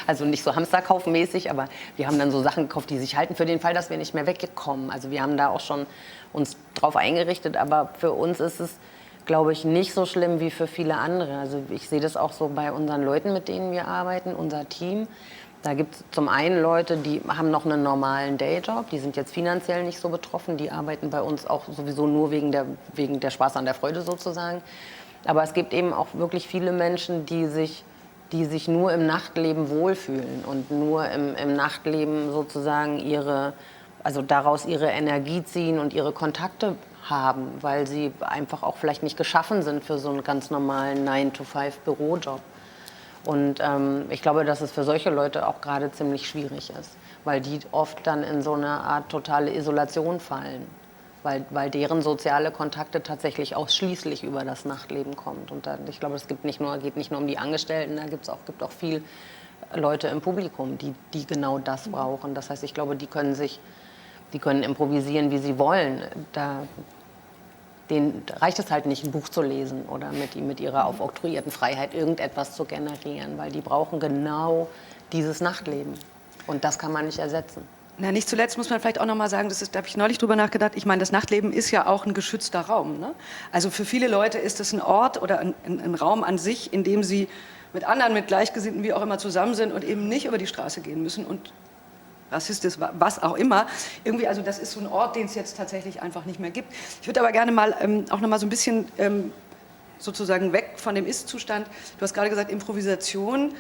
Also nicht so Hamsterkaufmäßig, aber wir haben dann so Sachen gekauft, die sich halten für den Fall, dass wir nicht mehr wegkommen. Also wir haben da auch schon uns drauf eingerichtet, aber für uns ist es, glaube ich, nicht so schlimm wie für viele andere. Also ich sehe das auch so bei unseren Leuten, mit denen wir arbeiten, unser Team. Da gibt es zum einen Leute, die haben noch einen normalen Dayjob, die sind jetzt finanziell nicht so betroffen, die arbeiten bei uns auch sowieso nur wegen der Spaß an der Freude sozusagen. Aber es gibt eben auch wirklich viele Menschen, die sich nur im Nachtleben wohlfühlen und nur im Nachtleben sozusagen daraus ihre Energie ziehen und ihre Kontakte haben, weil sie einfach auch vielleicht nicht geschaffen sind für so einen ganz normalen 9-to-5-Bürojob. Und ich glaube, dass es für solche Leute auch gerade ziemlich schwierig ist, weil die oft dann in so eine Art totale Isolation fallen. Weil deren soziale Kontakte tatsächlich ausschließlich über das Nachtleben kommt. Und ich glaube, es geht nicht nur um die Angestellten, da gibt auch viel Leute im Publikum, die genau das brauchen. Das heißt, ich glaube, die können improvisieren, wie sie wollen. Denen reicht es halt nicht, ein Buch zu lesen oder mit ihrer aufoktroyierten Freiheit irgendetwas zu generieren, weil die brauchen genau dieses Nachtleben. Und das kann man nicht ersetzen. Na, nicht zuletzt muss man vielleicht auch noch mal sagen, da habe ich neulich drüber nachgedacht, ich meine, das Nachtleben ist ja auch ein geschützter Raum. Ne? Also für viele Leute ist es ein Ort oder ein Raum an sich, in dem sie mit anderen, mit Gleichgesinnten, wie auch immer zusammen sind und eben nicht über die Straße gehen müssen und rassistisch, was auch immer. Irgendwie, also das ist so ein Ort, den es jetzt tatsächlich einfach nicht mehr gibt. Ich würde aber gerne mal auch noch mal so ein bisschen sozusagen weg von dem Ist-Zustand. Du hast gerade gesagt, Improvisation.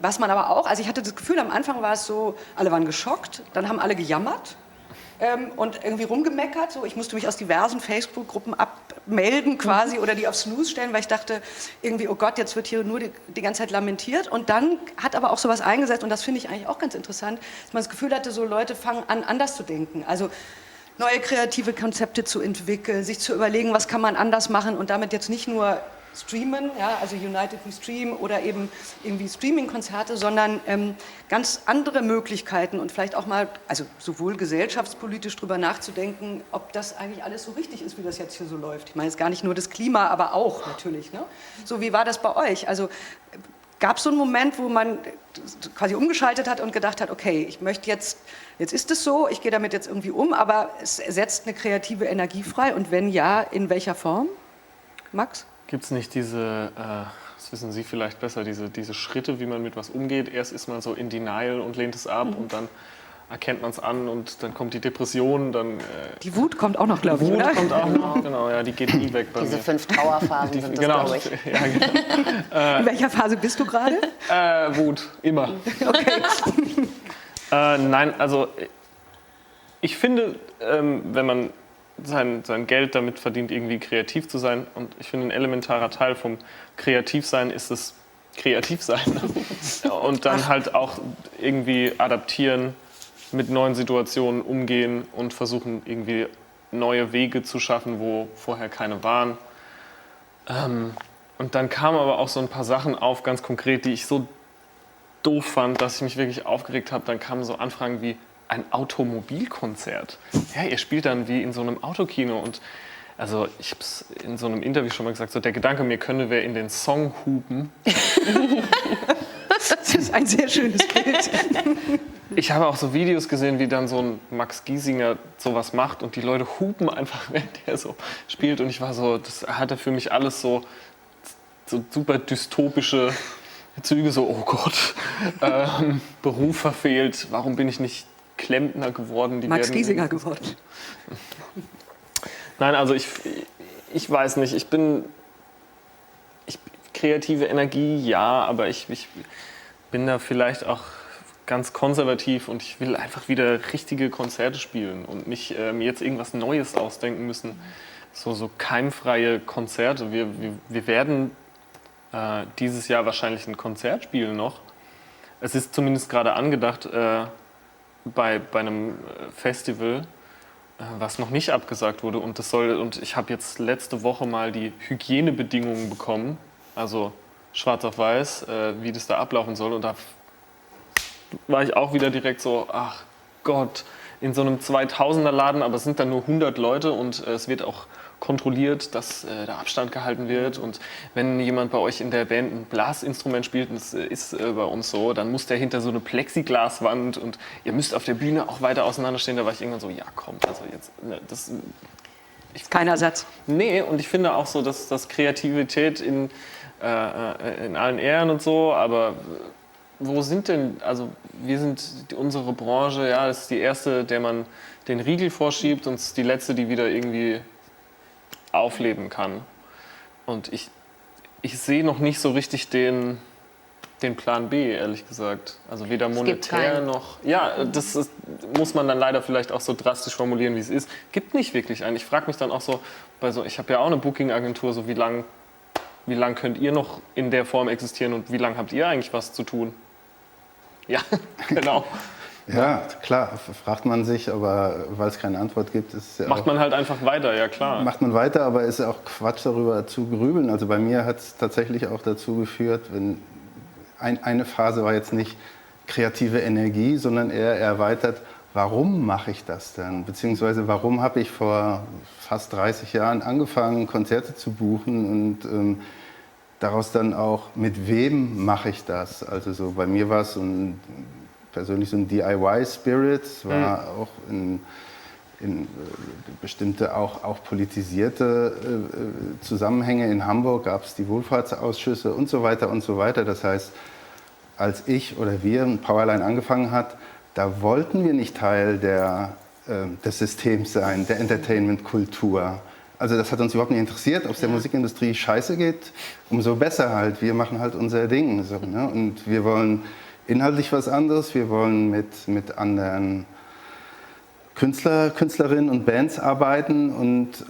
Was man aber auch, also ich hatte das Gefühl, am Anfang war es so, alle waren geschockt, dann haben alle gejammert und irgendwie rumgemeckert. So, ich musste mich aus diversen Facebook-Gruppen abmelden quasi oder die auf Snooze stellen, weil ich dachte, irgendwie, oh Gott, jetzt wird hier nur die ganze Zeit lamentiert. Und dann hat aber auch sowas eingesetzt, und das finde ich eigentlich auch ganz interessant, dass man das Gefühl hatte, so Leute fangen an, anders zu denken. Also neue kreative Konzepte zu entwickeln, sich zu überlegen, was kann man anders machen und damit jetzt nicht nur streamen, ja, also United We Stream oder eben irgendwie Streaming-Konzerte, sondern ganz andere Möglichkeiten und vielleicht auch mal, also sowohl gesellschaftspolitisch drüber nachzudenken, ob das eigentlich alles so richtig ist, wie das jetzt hier so läuft. Ich meine jetzt gar nicht nur das Klima, aber auch natürlich. Ne? So, wie war das bei euch? Also gab es so einen Moment, wo man quasi umgeschaltet hat und gedacht hat, okay, ich möchte jetzt ist es so, ich gehe damit jetzt irgendwie um, aber es setzt eine kreative Energie frei und wenn ja, in welcher Form? Max? Gibt es nicht diese, das wissen Sie vielleicht besser, diese Schritte, wie man mit was umgeht? Erst ist man so in Denial und lehnt es ab und dann erkennt man es an und dann kommt die Depression. Dann, die Wut kommt auch noch, glaube ich, oder? Die Wut kommt auch noch, genau, ja, die geht nie weg bei Diese mir. 5 Trauerphasen sind das, genau, glaube ich. Ja, genau. In welcher Phase bist du gerade? Wut, immer. Okay. Nein, also ich finde, wenn man sein Geld damit verdient, irgendwie kreativ zu sein. Und ich finde, ein elementarer Teil vom Kreativsein ist es, kreativ sein. Und dann halt auch irgendwie adaptieren, mit neuen Situationen umgehen und versuchen irgendwie neue Wege zu schaffen, wo vorher keine waren. Und dann kamen aber auch so ein paar Sachen auf, ganz konkret, die ich so doof fand, dass ich mich wirklich aufgeregt habe. Dann kamen so Anfragen wie ein Automobilkonzert. Ja, ihr spielt dann wie in so einem Autokino. Und also ich habe es in so einem Interview schon mal gesagt, so der Gedanke, mir könne wer in den Song hupen. Das ist ein sehr schönes Bild. Ich habe auch so Videos gesehen, wie dann so ein Max Giesinger sowas macht und die Leute hupen einfach, während er so spielt. Und ich war so, das hatte für mich alles so super dystopische Züge, so, oh Gott, Beruf verfehlt, warum bin ich nicht Klempner geworden? Max Giesinger geworden. Nein, also ich weiß nicht, kreative Energie, ja, aber ich bin da vielleicht auch ganz konservativ und ich will einfach wieder richtige Konzerte spielen und nicht mir jetzt irgendwas Neues ausdenken müssen. So keimfreie Konzerte. Wir werden dieses Jahr wahrscheinlich ein Konzert spielen noch. Es ist zumindest gerade angedacht bei einem Festival, was noch nicht abgesagt wurde. Und ich habe jetzt letzte Woche mal die Hygienebedingungen bekommen, also schwarz auf weiß, wie das da ablaufen soll. Und da war ich auch wieder direkt so, ach Gott, in so einem 2000er-Laden, aber es sind dann nur 100 Leute und es wird auch kontrolliert, dass der Abstand gehalten wird. Und wenn jemand bei euch in der Band ein Blasinstrument spielt, und das ist bei uns so, dann muss der hinter so eine Plexiglaswand und ihr müsst auf der Bühne auch weiter auseinanderstehen. Da war ich irgendwann so, ja komm, also jetzt, das... Kein Ersatz. Nee, und ich finde auch so, dass Kreativität in allen Ehren und so, aber wo sind denn, also wir sind unsere Branche, ja, das ist die erste, der man den Riegel vorschiebt und es ist die letzte, die wieder irgendwie aufleben kann. Und ich sehe noch nicht so richtig den Plan B, ehrlich gesagt. Also weder monetär noch... Ja, muss man dann leider vielleicht auch so drastisch formulieren, wie es ist. Gibt nicht wirklich einen. Ich frage mich dann auch so, ich habe ja auch eine Booking-Agentur, so wie lang könnt ihr noch in der Form existieren und wie lange habt ihr eigentlich was zu tun? Ja, genau. Ja, klar, fragt man sich, aber weil es keine Antwort gibt, ist es ja Macht man halt einfach weiter, ja klar. Macht man weiter, aber es ist auch Quatsch, darüber zu grübeln. Also bei mir hat es tatsächlich auch dazu geführt, eine Phase war jetzt nicht kreative Energie, sondern eher erweitert, warum mache ich das denn? Beziehungsweise warum habe ich vor fast 30 Jahren angefangen, Konzerte zu buchen und daraus dann auch, mit wem mache ich das? Also so bei mir war es persönlich so ein DIY-Spirit, es war auch in bestimmte auch politisierte Zusammenhänge. In Hamburg gab es die Wohlfahrtsausschüsse und so weiter und so weiter. Das heißt, als ich oder wir Powerline angefangen hat, da wollten wir nicht Teil des Systems sein, der Entertainment-Kultur. Also das hat uns überhaupt nicht interessiert, ob es der Musikindustrie scheiße geht, umso besser halt. Wir machen halt unser Ding. So, ne? Und wir wollen inhaltlich was anderes, wir wollen mit anderen Künstlerinnen und Bands arbeiten und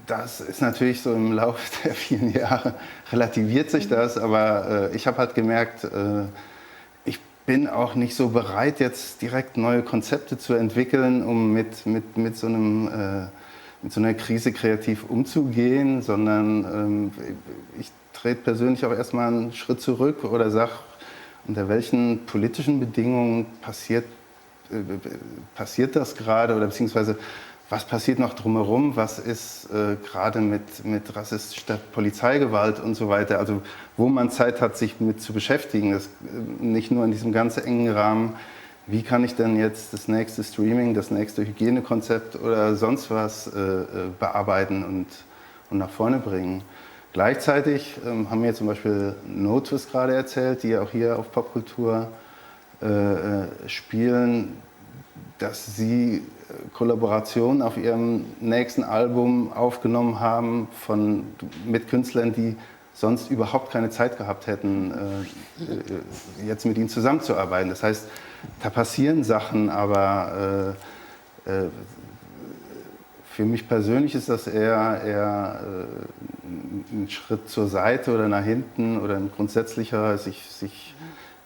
das ist natürlich so im Laufe der vielen Jahre relativiert sich das, aber ich habe halt gemerkt, ich bin auch nicht so bereit, jetzt direkt neue Konzepte zu entwickeln, um mit so einer Krise kreativ umzugehen, sondern ich trete persönlich auch erstmal einen Schritt zurück oder sage, unter welchen politischen Bedingungen passiert das gerade oder beziehungsweise was passiert noch drumherum, was ist gerade mit rassistischer Polizeigewalt und so weiter, also wo man Zeit hat, sich mit zu beschäftigen, das, nicht nur in diesem ganz engen Rahmen, wie kann ich denn jetzt das nächste Streaming, das nächste Hygienekonzept oder sonst was bearbeiten und nach vorne bringen. Gleichzeitig haben mir zum Beispiel No-Twist gerade erzählt, die auch hier auf Popkultur spielen, dass sie Kollaborationen auf ihrem nächsten Album aufgenommen haben mit Künstlern, die sonst überhaupt keine Zeit gehabt hätten, jetzt mit ihnen zusammenzuarbeiten. Das heißt, da passieren Sachen, aber Für mich persönlich ist das eher ein Schritt zur Seite oder nach hinten oder ein grundsätzlicher, sich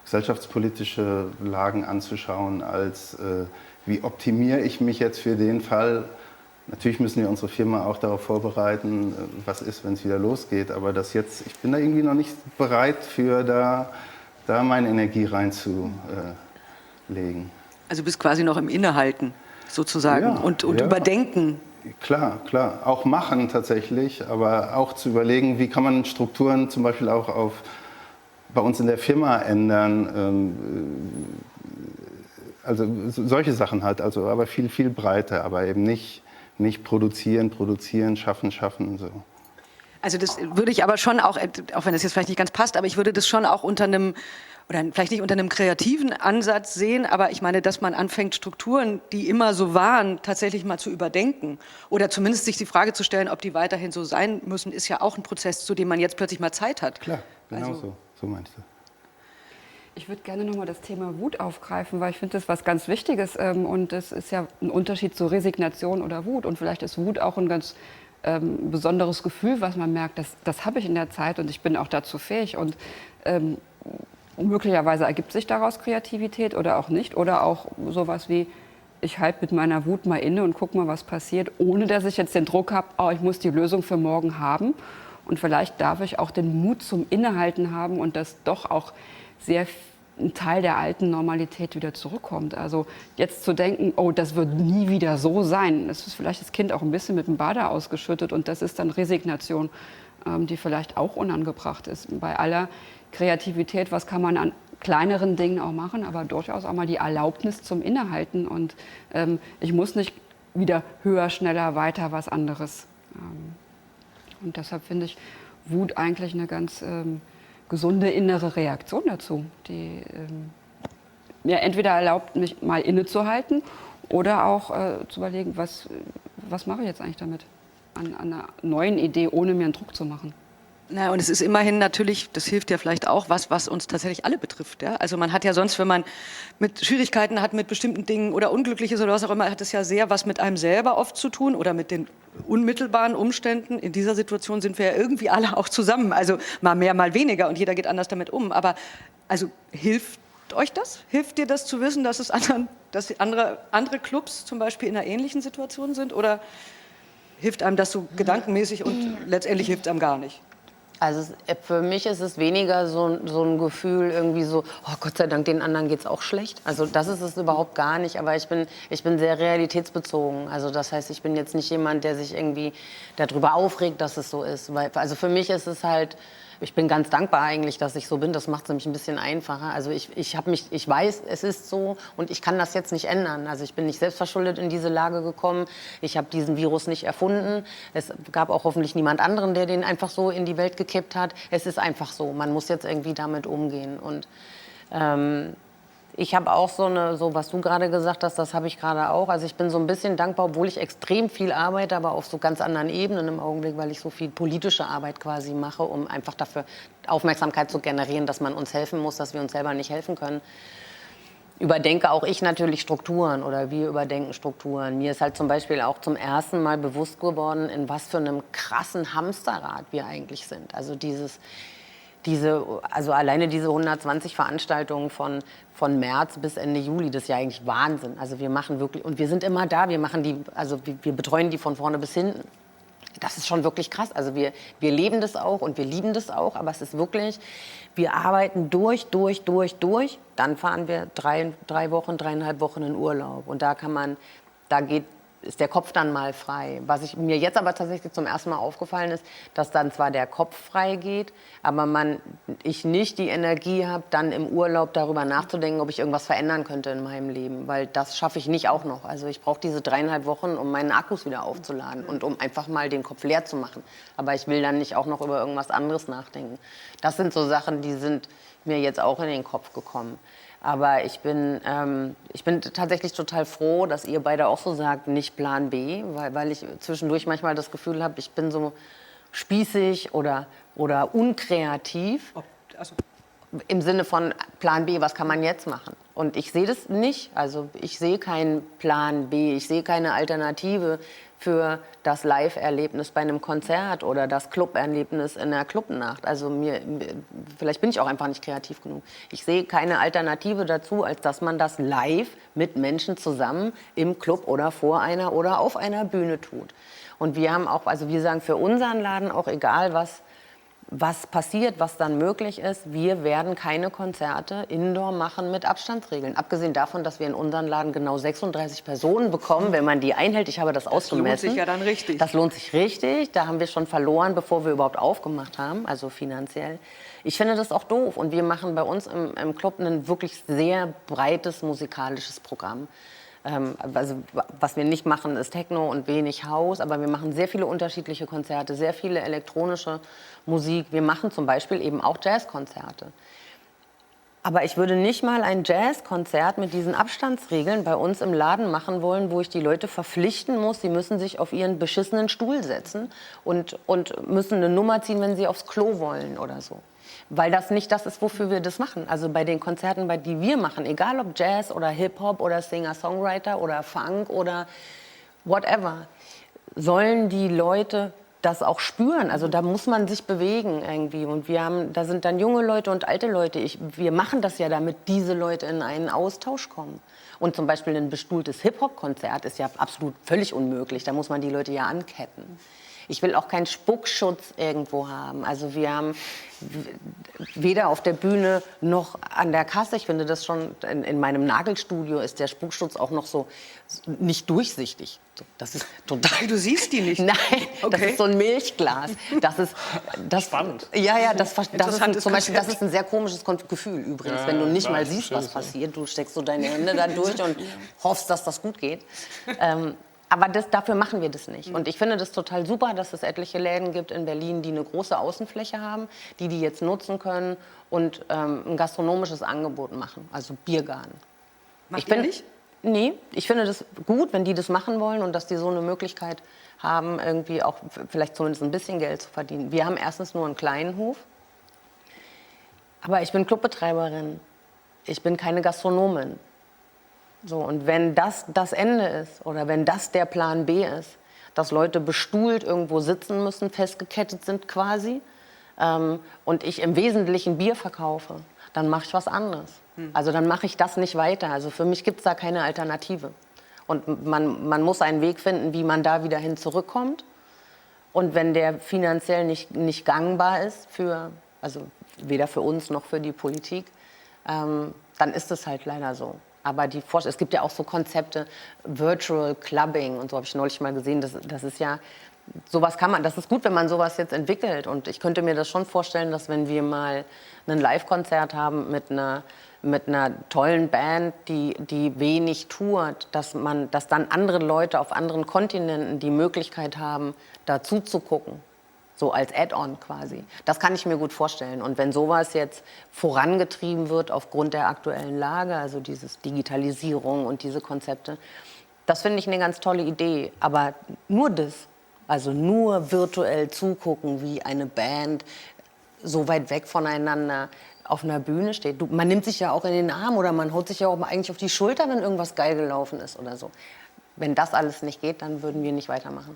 gesellschaftspolitische Lagen anzuschauen, als wie optimiere ich mich jetzt für den Fall. Natürlich müssen wir unsere Firma auch darauf vorbereiten, was ist, wenn es wieder losgeht. Aber ich bin da irgendwie noch nicht bereit für da meine Energie reinzulegen. Also bist quasi noch im Innehalten sozusagen Ja, und ja. Überdenken. Klar. Auch machen tatsächlich, aber auch zu überlegen, wie kann man Strukturen zum Beispiel auch bei uns in der Firma ändern. Also solche Sachen halt, also aber viel breiter, aber eben nicht produzieren, schaffen. So. Also das würde ich aber schon auch wenn das jetzt vielleicht nicht ganz passt, aber ich würde das schon auch unter einem, oder vielleicht nicht unter einem kreativen Ansatz sehen, aber ich meine, dass man anfängt, Strukturen, die immer so waren, tatsächlich mal zu überdenken oder zumindest sich die Frage zu stellen, ob die weiterhin so sein müssen, ist ja auch ein Prozess, zu dem man jetzt plötzlich mal Zeit hat. Klar, genau Also, so meinst du. Ich würde gerne nochmal das Thema Wut aufgreifen, weil ich finde, das ist was ganz Wichtiges und das ist ja ein Unterschied zu Resignation oder Wut und vielleicht ist Wut auch ein ganz besonderes Gefühl, was man merkt, das habe ich in der Zeit und ich bin auch dazu fähig und möglicherweise ergibt sich daraus Kreativität oder auch nicht oder auch sowas wie, ich halte mit meiner Wut mal inne und gucke mal, was passiert, ohne dass ich jetzt den Druck habe, oh, ich muss die Lösung für morgen haben und vielleicht darf ich auch den Mut zum Innehalten haben und das doch auch ein Teil der alten Normalität wieder zurückkommt. Also jetzt zu denken, oh, das wird nie wieder so sein, das ist vielleicht das Kind auch ein bisschen mit dem Bade ausgeschüttet und das ist dann Resignation, die vielleicht auch unangebracht ist. Bei aller Kreativität, was kann man an kleineren Dingen auch machen, aber durchaus auch mal die Erlaubnis zum Innehalten und ich muss nicht wieder höher, schneller, weiter, was anderes. Und deshalb finde ich Wut eigentlich eine ganz gesunde innere Reaktion dazu, die mir entweder erlaubt, mich mal innezuhalten oder auch zu überlegen, was mache ich jetzt eigentlich damit? An einer neuen Idee, ohne mir einen Druck zu machen. Na, und es ist immerhin natürlich, das hilft ja vielleicht auch, was uns tatsächlich alle betrifft. Ja? Also man hat ja sonst, wenn man mit Schwierigkeiten hat mit bestimmten Dingen oder unglücklich ist oder was auch immer, hat es ja sehr was mit einem selber oft zu tun oder mit den unmittelbaren Umständen. In dieser Situation sind wir ja irgendwie alle auch zusammen. Also mal mehr, mal weniger und jeder geht anders damit um. Aber also hilft euch das? Hilft dir das zu wissen, dass andere Clubs zum Beispiel in einer ähnlichen Situation sind? Oder hilft einem das so gedankenmäßig und letztendlich hilft es einem gar nicht? Also für mich ist es weniger so ein Gefühl irgendwie so, oh Gott sei Dank, den anderen geht's auch schlecht. Also das ist es überhaupt gar nicht, aber ich bin sehr realitätsbezogen. Also das heißt, ich bin jetzt nicht jemand, der sich irgendwie darüber aufregt, dass es so ist. Also für mich ist es halt, ich bin ganz dankbar eigentlich, dass ich so bin. Das macht es nämlich ein bisschen einfacher. Also ich weiß, es ist so und ich kann das jetzt nicht ändern. Also ich bin nicht selbstverschuldet in diese Lage gekommen. Ich habe diesen Virus nicht erfunden. Es gab auch hoffentlich niemand anderen, der den einfach so in die Welt gekippt hat. Es ist einfach so. Man muss jetzt irgendwie damit umgehen. Und ich habe auch so was du gerade gesagt hast, das habe ich gerade auch. Also ich bin so ein bisschen dankbar, obwohl ich extrem viel arbeite, aber auf so ganz anderen Ebenen im Augenblick, weil ich so viel politische Arbeit quasi mache, um einfach dafür Aufmerksamkeit zu generieren, dass man uns helfen muss, dass wir uns selber nicht helfen können. Überdenke auch ich natürlich Strukturen oder wir überdenken Strukturen. Mir ist halt zum Beispiel auch zum ersten Mal bewusst geworden, in was für einem krassen Hamsterrad wir eigentlich sind. Also also alleine diese 120 Veranstaltungen von März bis Ende Juli, das ist ja eigentlich Wahnsinn. Also wir machen wirklich, und wir sind immer da, wir betreuen die von vorne bis hinten. Das ist schon wirklich krass. Also wir leben das auch und wir lieben das auch, aber es ist wirklich, wir arbeiten durch. Dann fahren wir 3,5 Wochen in Urlaub und ist der Kopf dann mal frei. Was mir jetzt aber tatsächlich zum ersten Mal aufgefallen ist, dass dann zwar der Kopf frei geht, aber ich nicht die Energie habe, dann im Urlaub darüber nachzudenken, ob ich irgendwas verändern könnte in meinem Leben, weil das schaffe ich nicht auch noch. Also ich brauche diese 3,5 Wochen, um meinen Akkus wieder aufzuladen und um einfach mal den Kopf leer zu machen. Aber ich will dann nicht auch noch über irgendwas anderes nachdenken. Das sind so Sachen, die sind mir jetzt auch in den Kopf gekommen. Aber ich bin tatsächlich total froh, dass ihr beide auch so sagt, nicht Plan B, weil ich zwischendurch manchmal das Gefühl habe, ich bin so spießig oder unkreativ. Im Sinne von Plan B, was kann man jetzt machen? Und ich sehe das nicht. Also ich sehe keinen Plan B, ich sehe keine Alternative. für das Live-Erlebnis bei einem Konzert oder das Club-Erlebnis in der Clubnacht. Also vielleicht bin ich auch einfach nicht kreativ genug. Ich sehe keine Alternative dazu, als dass man das live mit Menschen zusammen im Club oder vor einer oder auf einer Bühne tut. Und wir haben auch, also wir sagen für unseren Laden auch egal, was passiert, was dann möglich ist, wir werden keine Konzerte indoor machen mit Abstandsregeln. Abgesehen davon, dass wir in unseren Laden genau 36 Personen bekommen, wenn man die einhält. Ich habe das ausgemessen. Das lohnt sich ja dann richtig. Das lohnt sich richtig. Da haben wir schon verloren, bevor wir überhaupt aufgemacht haben, also finanziell. Ich finde das auch doof. Und wir machen bei uns im Club ein wirklich sehr breites musikalisches Programm. Also, was wir nicht machen, ist Techno und wenig House, aber wir machen sehr viele unterschiedliche Konzerte, sehr viele elektronische Musik. Wir machen zum Beispiel eben auch Jazzkonzerte. Aber ich würde nicht mal ein Jazzkonzert mit diesen Abstandsregeln bei uns im Laden machen wollen, wo ich die Leute verpflichten muss, sie müssen sich auf ihren beschissenen Stuhl setzen und müssen eine Nummer ziehen, wenn sie aufs Klo wollen oder so. Weil das nicht das ist, wofür wir das machen. Also bei den Konzerten, die wir machen, egal ob Jazz oder Hip-Hop oder Singer-Songwriter oder Funk oder whatever, sollen die Leute das auch spüren. Also da muss man sich bewegen irgendwie. Und da sind dann junge Leute und alte Leute. Wir machen das ja, damit diese Leute in einen Austausch kommen. Und zum Beispiel ein bestuhltes Hip-Hop-Konzert ist ja absolut völlig unmöglich. Da muss man die Leute ja anketten. Ich will auch keinen Spuckschutz irgendwo haben. Also wir haben weder auf der Bühne noch an der Kasse. Ich finde das schon, in meinem Nagelstudio ist der Spuckschutz auch noch so nicht durchsichtig. Das ist total... Du siehst die nicht? Nein, okay. Das ist so ein Milchglas. Das spannend. Ja, das ist zum Beispiel, Konzept. das ist ein sehr komisches Gefühl übrigens, wenn du nicht mal siehst, was passiert. Du steckst so deine Hände da durch und hoffst, dass das gut geht. Aber dafür machen wir das nicht. Und ich finde das total super, dass es etliche Läden gibt in Berlin, die eine große Außenfläche haben, die jetzt nutzen können und ein gastronomisches Angebot machen, also Biergarten. Macht ihr nicht? Nee, ich finde das gut, wenn die das machen wollen und dass die so eine Möglichkeit haben, irgendwie auch vielleicht zumindest ein bisschen Geld zu verdienen. Wir haben erstens nur einen kleinen Hof, aber ich bin Clubbetreiberin, ich bin keine Gastronomin. So, und wenn das das Ende ist oder wenn das der Plan B ist, dass Leute bestuhlt irgendwo sitzen müssen, festgekettet sind quasi, und ich im Wesentlichen Bier verkaufe, dann mache ich was anderes. Also dann mache ich das nicht weiter. Also für mich gibt es da keine Alternative. Und man muss einen Weg finden, wie man da wieder hin zurückkommt. Und wenn der finanziell nicht gangbar ist, also weder für uns noch für die Politik, dann ist es halt leider so. Aber es gibt ja auch so Konzepte, Virtual Clubbing und so habe ich neulich mal gesehen. Das ist ja, das ist gut, wenn man sowas jetzt entwickelt. Und ich könnte mir das schon vorstellen, dass wenn wir mal ein Live-Konzert haben mit einer tollen Band, die wenig tourt, dass dann andere Leute auf anderen Kontinenten die Möglichkeit haben, dazu zu gucken. So als Add-on quasi. Das kann ich mir gut vorstellen. Und wenn sowas jetzt vorangetrieben wird aufgrund der aktuellen Lage, also diese Digitalisierung und diese Konzepte, das finde ich eine ganz tolle Idee. Aber nur das, also nur virtuell zugucken, wie eine Band so weit weg voneinander auf einer Bühne steht. Man nimmt sich ja auch in den Arm oder man haut sich ja auch eigentlich auf die Schulter, wenn irgendwas geil gelaufen ist oder so. Wenn das alles nicht geht, dann würden wir nicht weitermachen.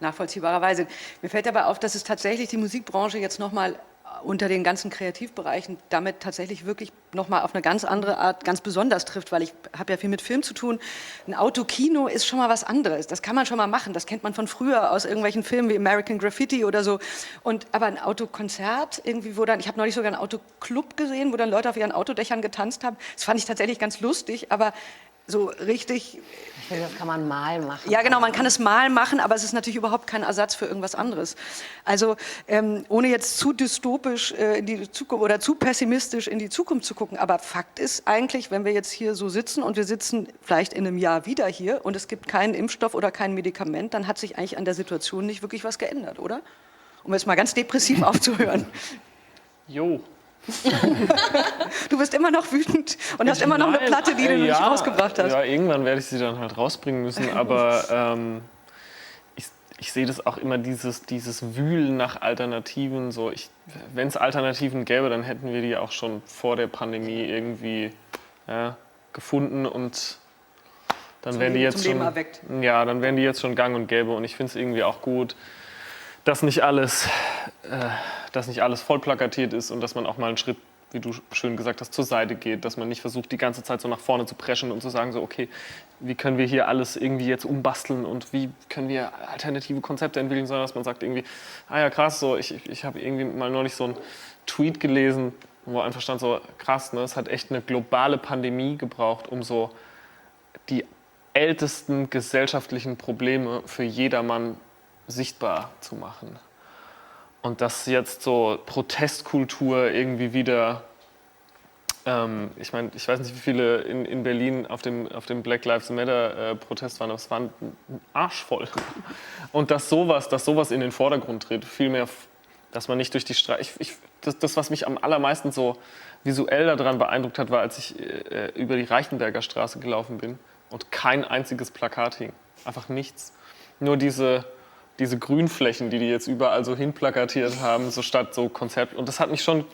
Nachvollziehbarerweise. Mir fällt aber auf, dass es tatsächlich die Musikbranche jetzt nochmal unter den ganzen Kreativbereichen damit tatsächlich wirklich nochmal auf eine ganz andere Art ganz besonders trifft, weil ich habe ja viel mit Film zu tun. Ein Autokino ist schon mal was anderes. Das kann man schon mal machen. Das kennt man von früher aus irgendwelchen Filmen wie American Graffiti oder so. Aber ein Autokonzert, irgendwie, ich habe neulich sogar einen Autoclub gesehen, wo dann Leute auf ihren Autodächern getanzt haben. Das fand ich tatsächlich ganz lustig, aber so richtig... Ich finde, das kann man mal machen. Ja, genau, man kann es mal machen, aber es ist natürlich überhaupt kein Ersatz für irgendwas anderes. Also ohne jetzt zu dystopisch in die Zukunft oder zu pessimistisch in die Zukunft zu gucken, aber Fakt ist eigentlich, wenn wir jetzt hier so sitzen und wir sitzen vielleicht in einem Jahr wieder hier und es gibt keinen Impfstoff oder kein Medikament, dann hat sich eigentlich an der Situation nicht wirklich was geändert, oder? Um jetzt mal ganz depressiv aufzuhören. Jo. Du bist immer noch wütend und hast immer noch eine Platte, die du noch nicht rausgebracht hast. Ja, irgendwann werde ich sie dann halt rausbringen müssen, aber ich sehe das auch immer, dieses Wühlen nach Alternativen. So, wenn es Alternativen gäbe, dann hätten wir die auch schon vor der Pandemie irgendwie gefunden und dann wären die jetzt zum Leben schon, erweckt. ja, dann wären die jetzt schon gang und gäbe. Und ich finde es irgendwie auch gut, dass nicht alles voll plakatiert ist und dass man auch mal einen Schritt, wie du schön gesagt hast, zur Seite geht, dass man nicht versucht, die ganze Zeit so nach vorne zu preschen und zu sagen, so, okay, wie können wir hier alles irgendwie jetzt umbasteln und wie können wir alternative Konzepte entwickeln, sondern dass man sagt irgendwie, ah ja, krass, so, ich habe irgendwie mal neulich so einen Tweet gelesen, wo einfach stand so, krass, ne, es hat echt eine globale Pandemie gebraucht, um so die ältesten gesellschaftlichen Probleme für jedermann sichtbar zu machen. Und dass jetzt so Protestkultur irgendwie wieder, ich meine, ich weiß nicht, wie viele in Berlin auf dem Black Lives Matter Protest waren, aber es waren ein Arsch voll. Und dass sowas in den Vordergrund tritt, vielmehr, dass man nicht durch die Straße, das, was mich am allermeisten so visuell daran beeindruckt hat, war, als ich über die Reichenberger Straße gelaufen bin und kein einziges Plakat hing. Einfach nichts. Nur diese Grünflächen, die jetzt überall so hinplakatiert haben, so statt so Konzert. Und das hat mich schon,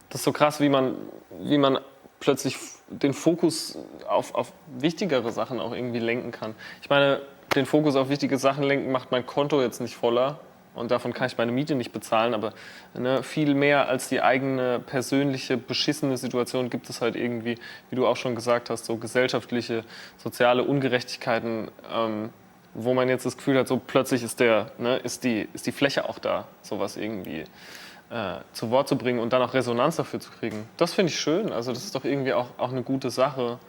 das ist so krass, wie man plötzlich den Fokus auf wichtigere Sachen auch irgendwie lenken kann. Ich meine, den Fokus auf wichtige Sachen lenken macht mein Konto jetzt nicht voller und davon kann ich meine Miete nicht bezahlen, aber ne, viel mehr als die eigene persönliche beschissene Situation gibt es halt irgendwie, wie du auch schon gesagt hast, so gesellschaftliche, soziale Ungerechtigkeiten, wo man jetzt das Gefühl hat, so plötzlich ist die Fläche auch da, sowas irgendwie zu Wort zu bringen und dann auch Resonanz dafür zu kriegen. Das finde ich schön, also das ist doch irgendwie auch eine gute Sache.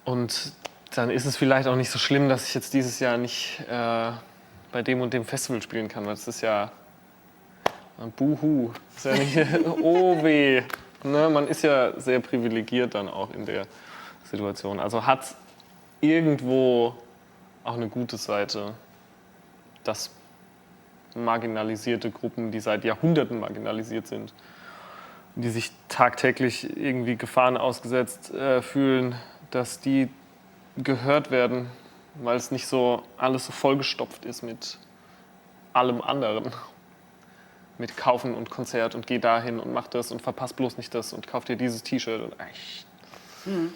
Und dann ist es vielleicht auch nicht so schlimm, dass ich jetzt dieses Jahr nicht bei dem und dem Festival spielen kann, weil das ist ja ein Buhu, das ist ja nicht, oh weh. Ne, man ist ja sehr privilegiert dann auch in der Situation. Also hat irgendwo auch eine gute Seite, dass marginalisierte Gruppen, die seit Jahrhunderten marginalisiert sind, die sich tagtäglich irgendwie Gefahren ausgesetzt fühlen, dass die gehört werden, weil es nicht so alles so vollgestopft ist mit allem anderen. Mit Kaufen und Konzert und geh dahin und mach das und verpass bloß nicht das und kauf dir dieses T-Shirt. Und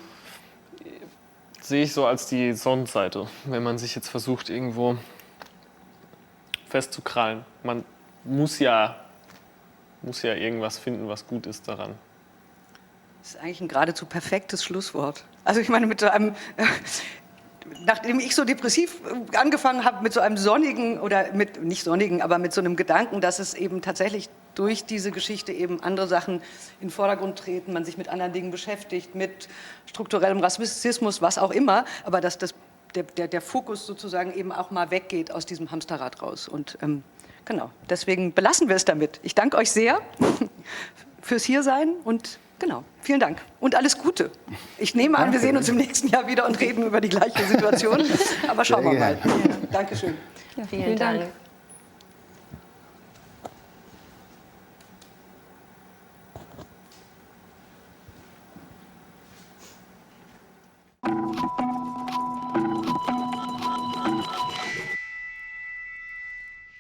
sehe ich so als die Sonnenseite, wenn man sich jetzt versucht, irgendwo festzukrallen. Man muss ja irgendwas finden, was gut ist daran. Das ist eigentlich ein geradezu perfektes Schlusswort. Also ich meine, mit so einem, nachdem ich so depressiv angefangen habe, mit so einem sonnigen, oder mit, nicht sonnigen, aber mit so einem Gedanken, dass es eben tatsächlich durch diese Geschichte eben andere Sachen in den Vordergrund treten, man sich mit anderen Dingen beschäftigt, mit strukturellem Rassismus, was auch immer, aber dass der Fokus sozusagen eben auch mal weggeht aus diesem Hamsterrad raus. Und genau, deswegen belassen wir es damit. Ich danke euch sehr fürs Hiersein und genau, vielen Dank und alles Gute. Ich nehme an, wir sehen uns im nächsten Jahr wieder und reden über die gleiche Situation, aber schauen wir mal. Ja, Dankeschön. Ja, vielen Dank.